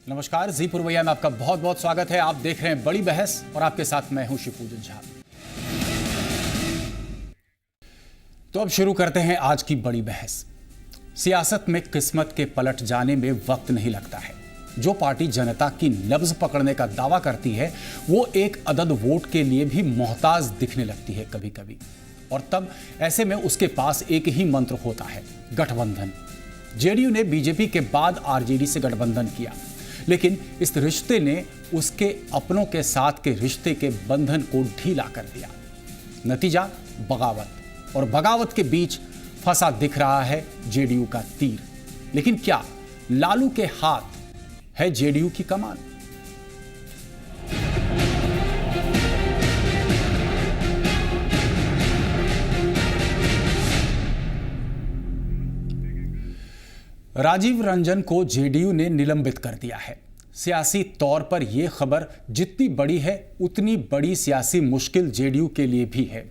नमस्कार, जी पूर्वैया में आपका बहुत बहुत स्वागत है। आप देख रहे हैं बड़ी बहस और आपके साथ मैं हूं शिवपूजन झा। तो अब शुरू करते हैं आज की बड़ी बहस। सियासत में किस्मत के पलट जाने में वक्त नहीं लगता है। जो पार्टी जनता की नब्ज पकड़ने का दावा करती है वो एक अदद वोट के लिए भी मोहताज दिखने लगती है कभी कभी, और तब ऐसे में उसके पास एक ही मंत्र होता है, गठबंधन। जेडीयू ने बीजेपी के बाद आरजेडी से गठबंधन किया, लेकिन इस रिश्ते ने उसके अपनों के साथ के रिश्ते के बंधन को ढीला कर दिया। नतीजा बगावत, और बगावत के बीच फंसा दिख रहा है जेडीयू का तीर। लेकिन क्या लालू के हाथ है जेडीयू की कमान? राजीव रंजन को जेडीयू ने निलंबित कर दिया है। सियासी तौर पर यह खबर जितनी बड़ी है उतनी बड़ी सियासी मुश्किल जेडीयू के लिए भी है।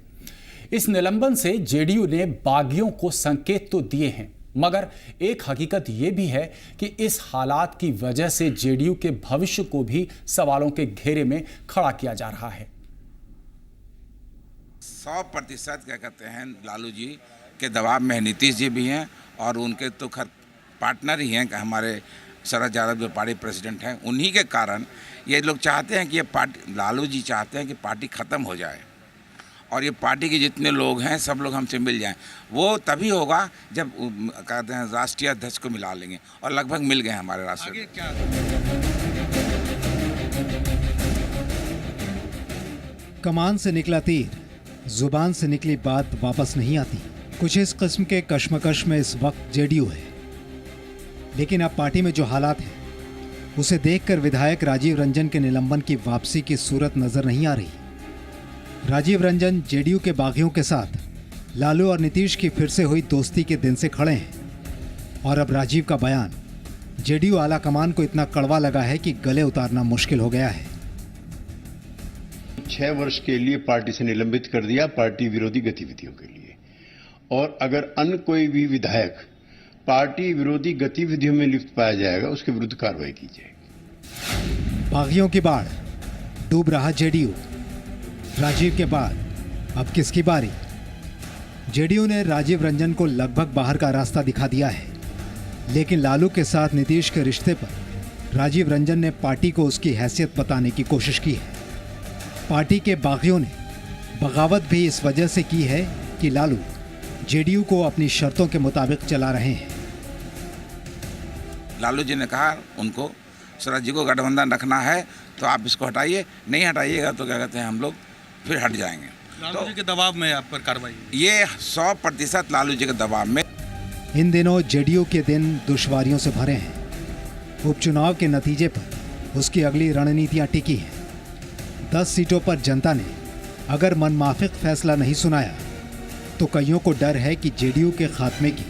इस निलंबन से जेडीयू ने बागियों को संकेत तो दिए हैं, मगर एक हकीकत यह भी है कि इस हालात की वजह से जेडीयू के भविष्य को भी सवालों के घेरे में खड़ा किया जा रहा है। 100% क्या कहते हैं, लालू जी के दबाव में नीतीश जी भी हैं और उनके तो खैर पार्टनर ही हैं, हमारे शरद यादव जो पार्टी प्रेसिडेंट हैं। उन्हीं के कारण ये लोग चाहते हैं कि ये पार्टी, लालू जी चाहते हैं कि पार्टी ख़त्म हो जाए और ये पार्टी के जितने लोग हैं सब लोग हमसे मिल जाएं। वो तभी होगा जब कहते हैं राष्ट्रीय अध्यक्ष को मिला लेंगे, और लगभग मिल गए हमारे राष्ट्रीय। कमान से निकला तीर, जुबान से निकली बात वापस नहीं आती। कुछ इस किस्म के कश्मकश में इस वक्त जेडीयू है। लेकिन अब पार्टी में जो हालात है उसे देखकर विधायक राजीव रंजन के निलंबन की वापसी की सूरत नजर नहीं आ रही। राजीव रंजन जेडीयू के बागियों के साथ लालू और नीतीश की फिर से हुई दोस्ती के दिन से खड़े हैं, और अब राजीव का बयान जेडीयू आला कमान को इतना कड़वा लगा है कि गले उतारना मुश्किल हो गया है। 6 वर्ष के लिए पार्टी से निलंबित कर दिया, पार्टी विरोधी गतिविधियों के लिए। और अगर अन्य कोई भी विधायक पार्टी विरोधी गतिविधियों में लिप्त पाया जाएगा उसके विरुद्ध कार्रवाई की जाएगी। बागियों की बाढ़, डूब रहा जेडीयू। राजीव के बाद अब किसकी बारी? जेडीयू ने राजीव रंजन को लगभग बाहर का रास्ता दिखा दिया है, लेकिन लालू के साथ नीतीश के रिश्ते पर राजीव रंजन ने पार्टी को उसकी हैसियत बताने की कोशिश की है। पार्टी के बागियों ने बगावत भी इस वजह से की है कि लालू जेडीयू को अपनी शर्तों के मुताबिक चला रहे हैं। लालू जी ने कहा उनको, शरद जी को गठबंधन रखना है तो आप इसको हटाइए, नहीं हटाइएगा तो क्या कहते हैं हम लोग फिर हट जाएंगे। लालू जी के दबाव में आप पर कार्रवाई? ये 100% लालू जी के दबाव में। इन दिनों जेडीयू के दिन दुश्वारियों से भरे हैं। उपचुनाव के नतीजे पर उसकी अगली रणनीतियां टिकी हैं। 10 सीटों पर जनता ने अगर मनमाफिक फैसला नहीं सुनाया तो कईयों को डर है कि जेडीयू के खात्मे की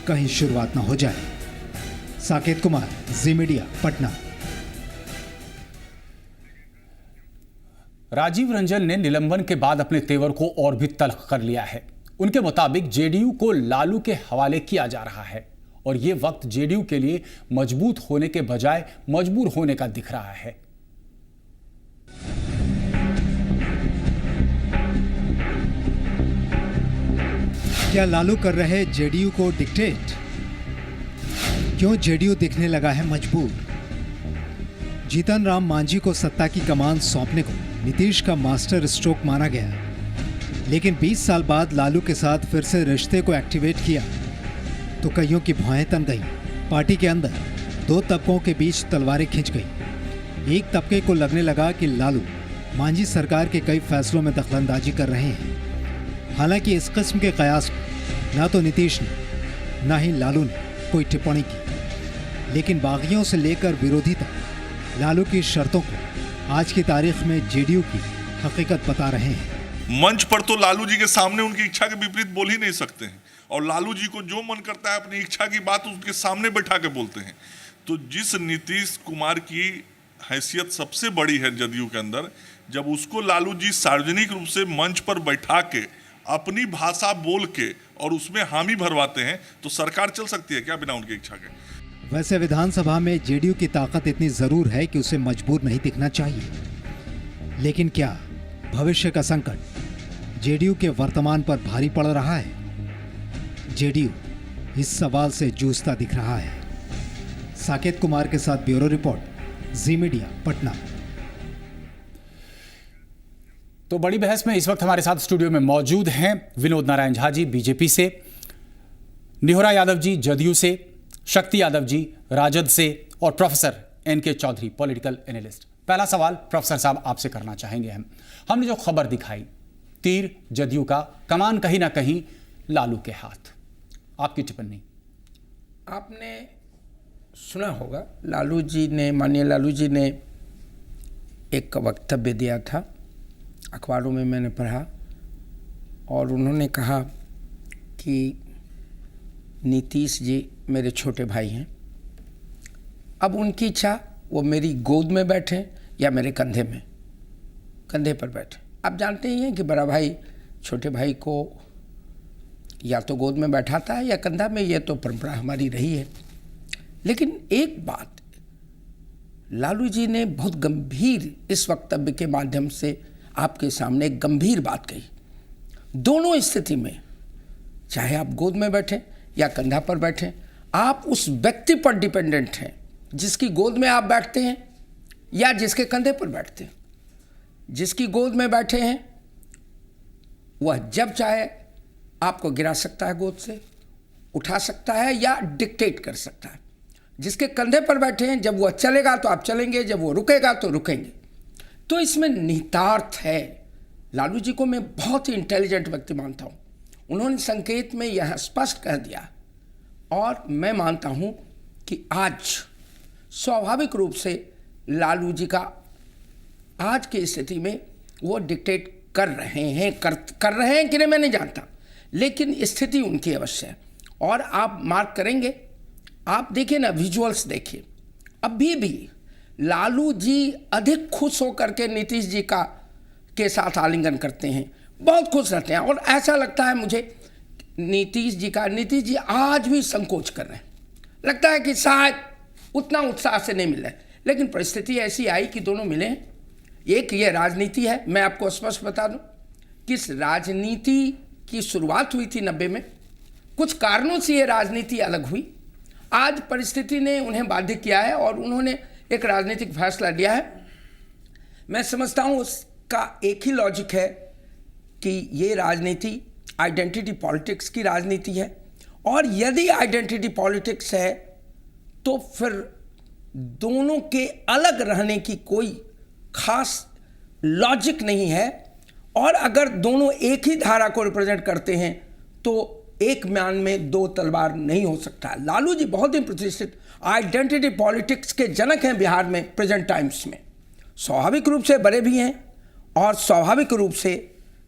कहीं शुरुआत न हो जाए। साकेत कुमार, जी मीडिया, पटना। राजीव रंजन ने निलंबन के बाद अपने तेवर को और भी तल्ख कर लिया है। उनके मुताबिक जेडीयू को लालू के हवाले किया जा रहा है, और यह वक्त जेडीयू के लिए मजबूत होने के बजाय मजबूर होने का दिख रहा है। क्या लालू कर रहे जेडीयू को डिक्टेट? क्यों जेडीयू दिखने लगा है मजबूर? जीतन राम मांझी को सत्ता की कमान सौंपने को नीतीश का मास्टर स्ट्रोक माना गया, लेकिन 20 साल बाद लालू के साथ फिर से रिश्ते को एक्टिवेट किया तो कईयों की भौहें तन गईं। पार्टी के अंदर 2 तबकों के बीच तलवारें खिंच गई। एक तबके को लगने लगा कि लालू मांझी सरकार के कई फैसलों में दखलंदाजी कर रहे हैं। हालांकि इस किस्म के कयास पर ना तो नीतीश ने ना ही लालू ने कोई टिप्पणी की, लेकिन बागियों से लेकर विरोधी तक लालू की शर्तों को आज की तारीख में जेडीयू की हकीकत बता रहे हैं। मंच पर तो लालू जी के सामने उनकी इच्छा के विपरीत बोल ही नहीं सकते हैं, और लालू जी को जो मन करता है अपनी इच्छा की बात उनके सामने बैठा के बोलते हैं। तो जिस नीतीश कुमार की हैसियत सबसे बड़ी है जदयू के अंदर, जब उसको लालू जी सार्वजनिक रूप से मंच पर बैठा के अपनी भाषा बोल के और उसमें हामी भरवाते हैं, तो सरकार चल सकती है क्या बिना उनकी इच्छा के? वैसे विधानसभा में जेडीयू की ताकत इतनी जरूर है कि उसे मजबूर नहीं दिखना चाहिए, लेकिन क्या भविष्य का संकट जेडीयू के वर्तमान पर भारी पड़ रहा है? जेडीयू इस सवाल से जूझता दिख रहा है। साकेत कुमार के साथ ब्यूरो रिपोर्ट, जी मीडिया, पटना। तो बड़ी बहस में इस वक्त हमारे साथ स्टूडियो में मौजूद हैं विनोद नारायण झा जी बीजेपी से, निहोरा यादव जी जदयू से, शक्ति यादव जी राजद से और professor NK Chaudhary political analyst. पहला सवाल प्रोफेसर साहब आपसे करना चाहेंगे। हमने जो खबर दिखाई, तीर जदयू का, कमान कहीं ना कहीं लालू के हाथ, आपकी टिप्पणी? आपने सुना होगा माननीय लालू जी ने एक वक्तव्य दिया था, अखबारों में मैंने पढ़ा, और उन्होंने कहा कि नीतीश जी मेरे छोटे भाई हैं, अब उनकी इच्छा वो मेरी गोद में बैठे या मेरे कंधे पर बैठे। आप जानते ही हैं कि बड़ा भाई छोटे भाई को या तो गोद में बैठाता है या कंधा में, ये तो परंपरा हमारी रही है। लेकिन एक बात लालू जी ने बहुत गंभीर इस वक्तव्य के माध्यम से आपके सामने एक गंभीर बात कही। दोनों स्थिति में, चाहे आप गोद में बैठे या कंधा पर बैठे, आप उस व्यक्ति पर डिपेंडेंट हैं जिसकी गोद में आप बैठते हैं या जिसके कंधे पर बैठते हैं। जिसकी गोद में बैठे हैं वह जब चाहे आपको गिरा सकता है, गोद से उठा सकता है या डिक्टेट कर सकता है। जिसके कंधे पर बैठे हैं, जब वह चलेगा तो आप चलेंगे, जब वो रुकेगा तो रुकेंगे। तो इसमें निहितार्थ है। लालू जी को मैं बहुत ही इंटेलिजेंट व्यक्ति मानता हूँ। उन्होंने संकेत में यह स्पष्ट कह दिया, और मैं मानता हूँ कि आज स्वाभाविक रूप से लालू जी का आज की स्थिति में वो डिक्टेट कर रहे हैं कि नहीं मैं नहीं जानता, लेकिन स्थिति उनकी अवश्य है। और आप मार्क करेंगे, आप देखिए ना, विजुअल्स देखिए, अभी भी लालू जी अधिक खुश होकर के नीतीश जी के साथ आलिंगन करते हैं, बहुत खुश रहते हैं, और ऐसा लगता है मुझे नीतीश जी आज भी संकोच कर रहे हैं। लगता है कि शायद उतना उत्साह से नहीं मिल रहा है, लेकिन परिस्थिति ऐसी आई कि दोनों मिले हैं। एक ये राजनीति है। मैं आपको स्पष्ट बता दूं, किस राजनीति की शुरुआत हुई थी 90 में, कुछ कारणों से ये राजनीति अलग हुई। आज परिस्थिति ने उन्हें बाध्य किया है और उन्होंने एक राजनीतिक फैसला लिया है। मैं समझता हूँ उसका एक ही लॉजिक है कि ये राजनीति आइडेंटिटी पॉलिटिक्स की राजनीति है, और यदि आइडेंटिटी पॉलिटिक्स है तो फिर दोनों के अलग रहने की कोई खास लॉजिक नहीं है। और अगर दोनों एक ही धारा को रिप्रेजेंट करते हैं तो एक म्यान में दो तलवार नहीं हो सकता। लालू जी बहुत ही प्रतिष्ठित आइडेंटिटी पॉलिटिक्स के जनक हैं बिहार में प्रेजेंट टाइम्स में। स्वाभाविक रूप से बड़े भी हैं और स्वाभाविक रूप से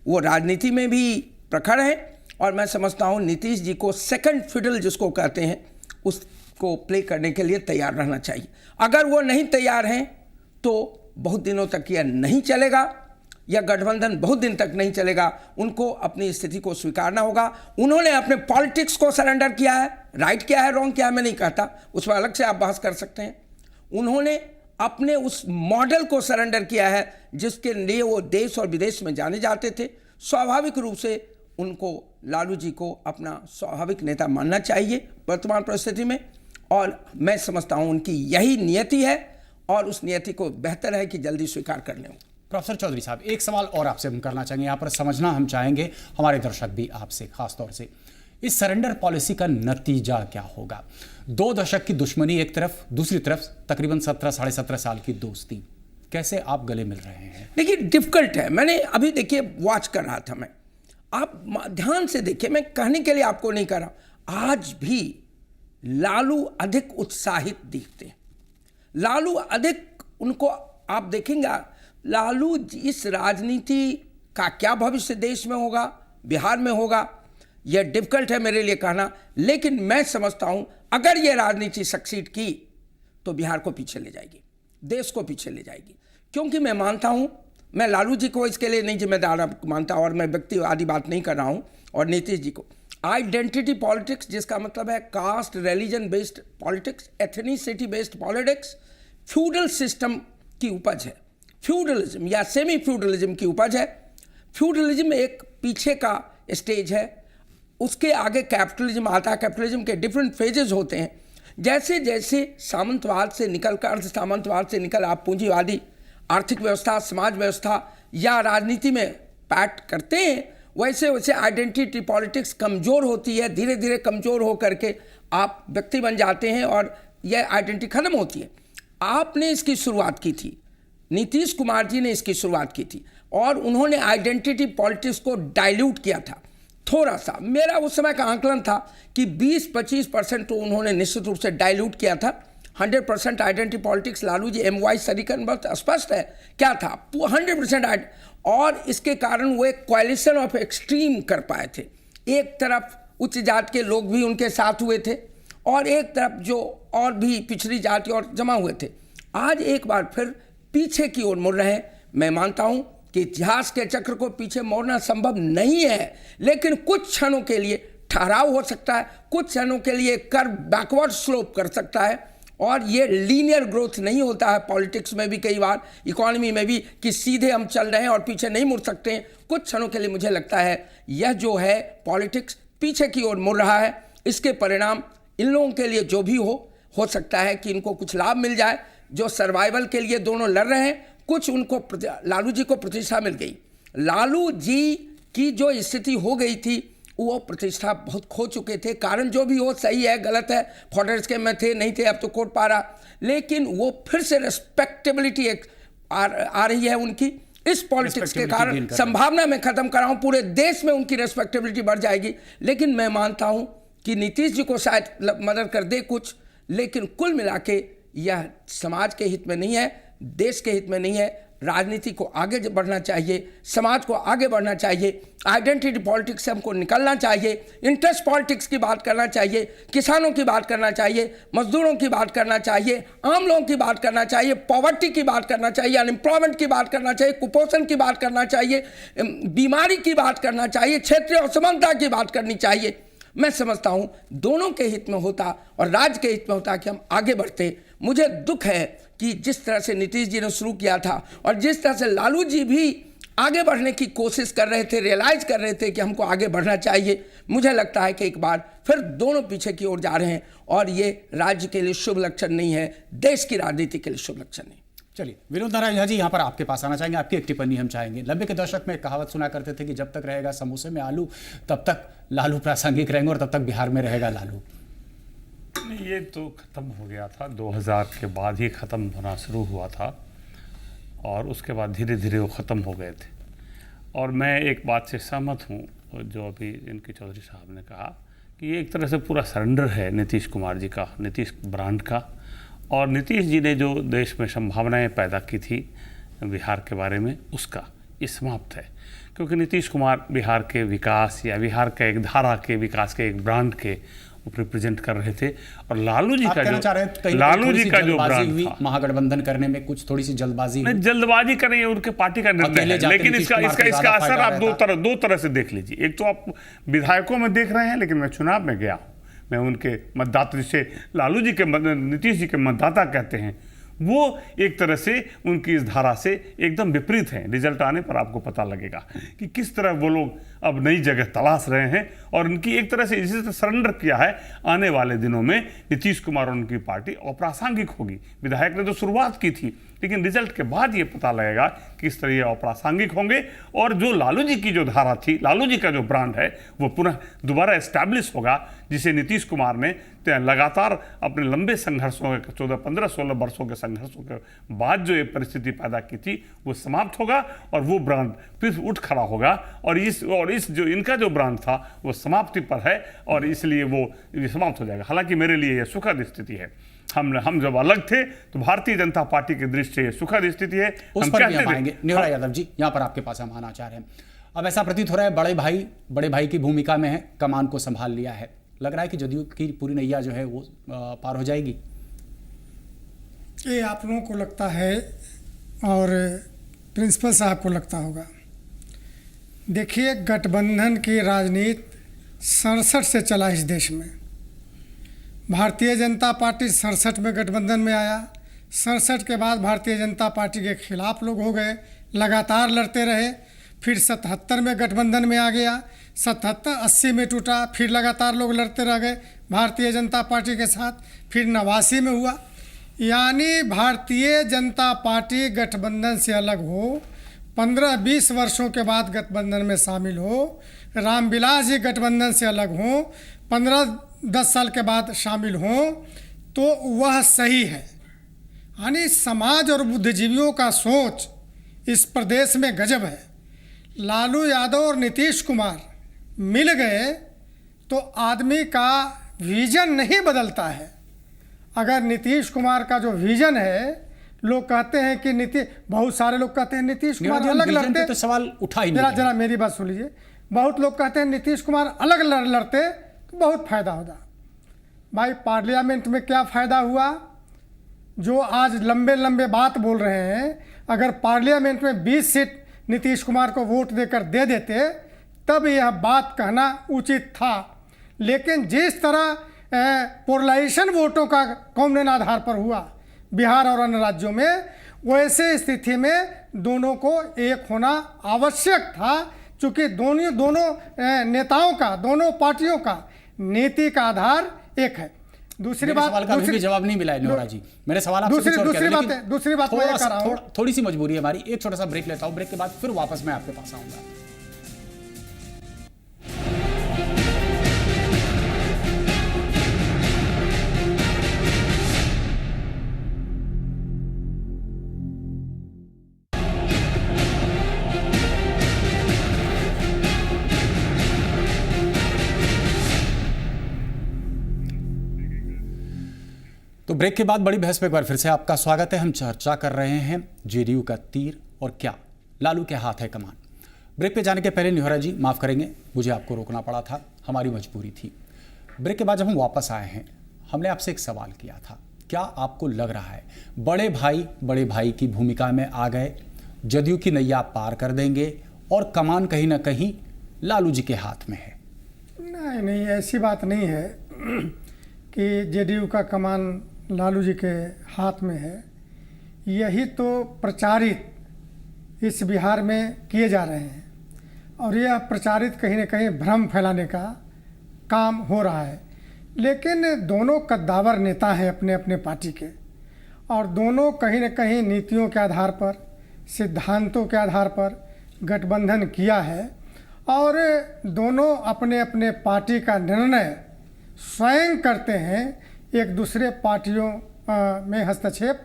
वो राजनीति में भी प्रखर हैं, और मैं समझता हूँ नीतीश जी को सेकंड फिडल जिसको कहते हैं उसको प्ले करने के लिए तैयार रहना चाहिए। अगर वो नहीं तैयार हैं तो बहुत दिनों तक यह नहीं चलेगा, या गठबंधन बहुत दिन तक नहीं चलेगा। उनको अपनी स्थिति को स्वीकारना होगा। उन्होंने अपने पॉलिटिक्स को सरेंडर किया है। राइट क्या है, रॉन्ग क्या है, मैं नहीं कहता, उस पर अलग से आप बहस कर सकते हैं। उन्होंने अपने उस मॉडल को सरेंडर किया है जिसके लिए वो देश और विदेश में जाने जाते थे। स्वाभाविक रूप से उनको, लालू जी को अपना स्वाभाविक नेता मानना चाहिए वर्तमान परिस्थिति में, और मैं समझता हूँ उनकी यही नियति है, और उस नियति को बेहतर है कि जल्दी स्वीकार कर लें। प्रोफेसर चौधरी साहब, एक सवाल और आपसे हम करना चाहेंगे, यहाँ पर समझना हम चाहेंगे, हमारे दर्शक भी आपसे खास तौर से, इस सरेंडर पॉलिसी का नतीजा क्या होगा? 2 दशक की दुश्मनी एक तरफ, दूसरी तरफ तकरीबन 17 साढ़े 17 साल की दोस्ती, कैसे आप गले मिल रहे हैं? देखिए डिफिकल्ट है। मैंने अभी देखिए वॉच कर रहा था मैं, आप ध्यान से देखिए, मैं कहने के लिए आपको नहीं कर रहा, आज भी लालू अधिक उत्साहित दिखते हैं। लालू अधिक, उनको आप देखेंगे, लालू इस राजनीति का क्या भविष्य देश में होगा, बिहार में होगा, यह डिफिकल्ट है मेरे लिए कहना, लेकिन मैं समझता हूं अगर यह राजनीति सक्सीड की तो बिहार को पीछे ले जाएगी। देश को पीछे ले जाएगी। क्योंकि मैं मानता हूं, मैं लालू जी को इसके लिए नहीं जिम्मेदार मानता और मैं व्यक्तिवादी बात नहीं कर रहा हूं, और नीतीश जी को। आइडेंटिटी पॉलिटिक्स, जिसका मतलब है caste religion based politics, ethnicity based politics, feudal system की उपज है। फ्यूडलिज्म या सेमी फ्यूडलिज्म की उपज है। फ्यूडलिज्म एक पीछे का स्टेज है, उसके आगे कैपिटलिज्म आता है। कैपिटलिज्म के डिफरेंट फेजेस होते हैं। जैसे जैसे सामंतवाद से निकलकर, अर्ध सामंतवाद से निकल आप पूंजीवादी आर्थिक व्यवस्था, समाज व्यवस्था या राजनीति में पैट करते हैं, वैसे वैसे आइडेंटिटी पॉलिटिक्स कमज़ोर होती है। धीरे धीरे कमज़ोर हो करके आप व्यक्ति बन जाते हैं और यह आइडेंटिटी खत्म होती है। आपने इसकी शुरुआत की थी, नीतीश कुमार जी ने इसकी शुरुआत की थी, और उन्होंने आइडेंटिटी पॉलिटिक्स को डाइल्यूट किया था थोड़ा सा। मेरा उस समय का आंकलन था कि 20-25% तो उन्होंने निश्चित रूप से डाइल्यूट किया था। 100% identity politics Lalu ji MY सरीकन बहुत स्पष्ट है क्या था, 100%। और इसके कारण वो एक कोएलिशन ऑफ एक्सट्रीम कर पाए थे। एक तरफ उच्च जात के लोग भी उनके साथ हुए थे और एक तरफ जो और भी पिछड़ी जाति और जमा हुए थे। आज एक बार फिर पीछे की ओर मुड़ रहे हैं। मैं मानता हूं कि इतिहास के चक्र को पीछे मोड़ना संभव नहीं है, लेकिन कुछ क्षणों के लिए ठहराव हो सकता है, कुछ क्षणों के लिए कर्व बैकवर्ड स्लोप कर सकता है। और ये लीनियर ग्रोथ नहीं होता है पॉलिटिक्स में भी, कई बार इकोनॉमी में भी, कि सीधे हम चल रहे हैं और पीछे नहीं मुड़ सकते हैं। कुछ क्षणों के लिए मुझे लगता है यह जो है पॉलिटिक्स पीछे की ओर मुड़ रहा है। इसके परिणाम इन लोगों के लिए जो भी हो सकता है कि इनको कुछ लाभ मिल जाए। जो सर्वाइवल के लिए दोनों लड़ रहे हैं, कुछ उनको, लालू जी को प्रतिष्ठा मिल गई। लालू जी की जो स्थिति हो गई थी, वो प्रतिष्ठा बहुत खो चुके थे। कारण जो भी हो, सही है गलत है, फॉर्डर स्कीम में थे नहीं थे, अब तो कोर्ट पा रहा, लेकिन वो फिर से रेस्पेक्टेबिलिटी आ रही है उनकी। इस पॉलिटिक्स के कारण संभावना मैं खत्म कर रहा हूं, पूरे देश में उनकी रेस्पेक्टेबिलिटी बढ़ जाएगी। लेकिन मैं मानता हूं कि नीतीश जी को शायद मदद कर दे कुछ, लेकिन कुल मिला के यह समाज के हित में नहीं है, देश के हित में नहीं है। राजनीति को आगे बढ़ना चाहिए, समाज को आगे बढ़ना चाहिए, आइडेंटिटी पॉलिटिक्स से हमको निकलना चाहिए, इंटरेस्ट पॉलिटिक्स की बात करना चाहिए, किसानों की बात करना चाहिए, मजदूरों की बात करना चाहिए, आम लोगों की बात करना चाहिए, पॉवर्टी की बात करना चाहिए, अनएम्प्लॉयमेंट की बात करना चाहिए, कुपोषण की बात करना चाहिए, बीमारी की बात करना चाहिए, क्षेत्रीय असमानता की बात करनी चाहिए। मैं समझता हूं दोनों के हित में होता और राज्य के हित में होता कि हम आगे बढ़ते। मुझे दुख है कि जिस तरह से नीतीश जी ने शुरू किया था और जिस तरह से लालू जी भी आगे बढ़ने की कोशिश कर रहे थे, रियलाइज कर रहे थे कि हमको आगे बढ़ना चाहिए, मुझे लगता है कि एक बार फिर दोनों पीछे की ओर जा रहे हैं और ये राज्य के लिए शुभ लक्षण नहीं है, देश की राजनीति के लिए शुभ लक्षण नहीं। चलिए विनोद नारायण झा जी, यहाँ पर आपके पास आना चाहेंगे, आपकी एक टिप्पणी हम चाहेंगे। 90 के दशक में कहावत सुना करते थे कि जब तक रहेगा समोसे में आलू, तब तक लालू प्रासंगिक रहेंगे और तब तक बिहार में रहेगा लालू। नहीं, ये तो ख़त्म हो गया था, 2000 के बाद ही ख़त्म होना शुरू हुआ था और उसके बाद धीरे धीरे वो ख़त्म हो गए थे। और मैं एक बात से सहमत हूँ जो अभी इनके चौधरी साहब ने कहा कि ये एक तरह से पूरा सरेंडर है नीतीश कुमार जी का, नीतीश ब्रांड का। और नीतीश जी ने जो देश में संभावनाएं पैदा की थी बिहार के बारे में, उसका ये समाप्त है। क्योंकि नीतीश कुमार बिहार के विकास या बिहार के एक धारा के विकास के एक ब्रांड के रिप्रेजेंट कर रहे थे। और लालू जी का जो ब्रांड था, महागठबंधन करने में कुछ थोड़ी सी जल्दबाजी, नहीं जल्दबाजी कर रही है, उनके पार्टी का निर्णय है। लेकिन इसका असर आप दो तरह से देख लीजिए। एक तो आप विधायकों में देख रहे हैं, लेकिन मैं चुनाव में गया हूँ, मैं उनके मतदाता, जिसे लालू जी के नीतीश जी के मतदाता कहते हैं, वो एक तरह से उनकी इस धारा से एकदम विपरीत हैं। रिजल्ट आने पर आपको पता लगेगा कि किस तरह वो लोग अब नई जगह तलाश रहे हैं और उनकी एक तरह से इसी तरह सरेंडर किया है। आने वाले दिनों में नीतीश कुमार और उनकी पार्टी अप्रासंगिक होगी। विधायक ने तो शुरुआत की थी, लेकिन रिजल्ट के बाद ये पता लगेगा किस तरह ये अप्रासंगिक होंगे। और जो लालू जी की जो धारा थी, लालू जी का जो ब्रांड है, वो पुनः दोबारा एस्टैब्लिश होगा, जिसे नीतीश कुमार ने लगातार अपने लंबे संघर्षों के 14-15-16 वर्षों के संघर्षों के बाद जो ये परिस्थिति पैदा की थी, वो समाप्त होगा और वो ब्रांड फिर उठ खड़ा होगा। और इस जो इनका जो ब्रांड था वो समाप्ति पर है और इसलिए वो समाप्त हो जाएगा। हालांकि मेरे लिए यह सुखद स्थिति है। हम जब अलग थे तो भारतीय जनता पार्टी की दृष्टि से सुखद स्थिति है। उस पर भी हम आएंगे। नेवरा यादव जी, यहाँ पर आपके पास हम आना चाह रहे हैं। अब ऐसा प्रतीत हो रहा है बड़े भाई की भूमिका में है, कमान को संभाल लिया है, लग रहा है कि जदयू की पूरी नैया जो है वो पार हो जाएगी। ये आप लोगों को लगता है और प्रिंसिपल साहब को लगता होगा। देखिए, गठबंधन की राजनीति 67 से चला इस देश में। भारतीय जनता पार्टी 67 में गठबंधन में आया, 67 के बाद भारतीय जनता पार्टी के खिलाफ लोग हो गए, लगातार लड़ते रहे, फिर 77 में गठबंधन में आ गया, 77-80 में टूटा, फिर लगातार लोग लड़ते रह गए भारतीय जनता पार्टी के साथ, फिर 89 में हुआ। यानी भारतीय जनता पार्टी गठबंधन से अलग हो, 15-20 वर्षों के बाद गठबंधन में शामिल हो, रामविलास जी गठबंधन से अलग हों, 15-10 साल के बाद शामिल हों, तो वह सही है। यानी समाज और बुद्धिजीवियों का सोच इस प्रदेश में गजब है। लालू यादव और नीतीश कुमार मिल गए तो आदमी का विजन नहीं बदलता है। अगर नीतीश कुमार का जो विजन है, लोग कहते हैं कि बहुत सारे लोग कहते हैं नीतीश कुमार अलग लड़ते, तो सवाल उठा ही नहीं। जरा मेरी बात सुन लीजिए। बहुत लोग कहते हैं नीतीश कुमार अलग लड़ते तो बहुत फायदा होता। भाई, पार्लियामेंट में क्या फायदा हुआ? जो आज लंबे बात बोल रहे हैं, अगर पार्लियामेंट में 20 सीट नीतीश कुमार को वोट देकर दे देते तब यह बात कहना उचित था। लेकिन जिस तरह पोलराइजेशन वोटों का कॉमन आधार पर हुआ बिहार और अन्य राज्यों में, वैसे स्थिति में दोनों को एक होना आवश्यक था, चूँकि दोनों नेताओं का, दोनों पार्टियों का नीति का आधार एक है। दूसरी बात, दूसरी जवाब नहीं मिला है नेहरा जी। मेरे सवाल आपसे दूसरी बात मैं ये कर रहा हूं, थोड़ी सी मजबूरी है हमारी। एक छोटा सा ब्रेक लेता हूं, ब्रेक के बाद फिर वापस मैं आपके पास आऊंगा। तो ब्रेक के बाद बड़ी बहस में एक बार फिर से आपका स्वागत है। हम चर्चा कर रहे हैं जेडीयू का तीर और क्या लालू के हाथ है कमान। ब्रेक पे जाने के पहले नेहरा जी माफ़ करेंगे, मुझे आपको रोकना पड़ा था, हमारी मजबूरी थी। ब्रेक के बाद जब हम वापस आए हैं, हमने आपसे एक सवाल किया था, क्या आपको लग रहा है बड़े भाई की भूमिका में आ गए, जदयू की नैया पार कर देंगे और कमान कहीं ना कहीं लालू जी के हाथ में है? नहीं, ऐसी बात नहीं है कि जेडीयू का कमान लालू जी के हाथ में है। यही तो प्रचारित इस बिहार में किए जा रहे हैं और यह प्रचारित कहीं न कहीं भ्रम फैलाने का काम हो रहा है। लेकिन दोनों कद्दावर नेता हैं अपने अपने पार्टी के, और दोनों कहीं न कहीं नीतियों के आधार पर, सिद्धांतों के आधार पर गठबंधन किया है, और दोनों अपने अपने पार्टी का निर्णय स्वयं करते हैं, एक दूसरे पार्टियों में हस्तक्षेप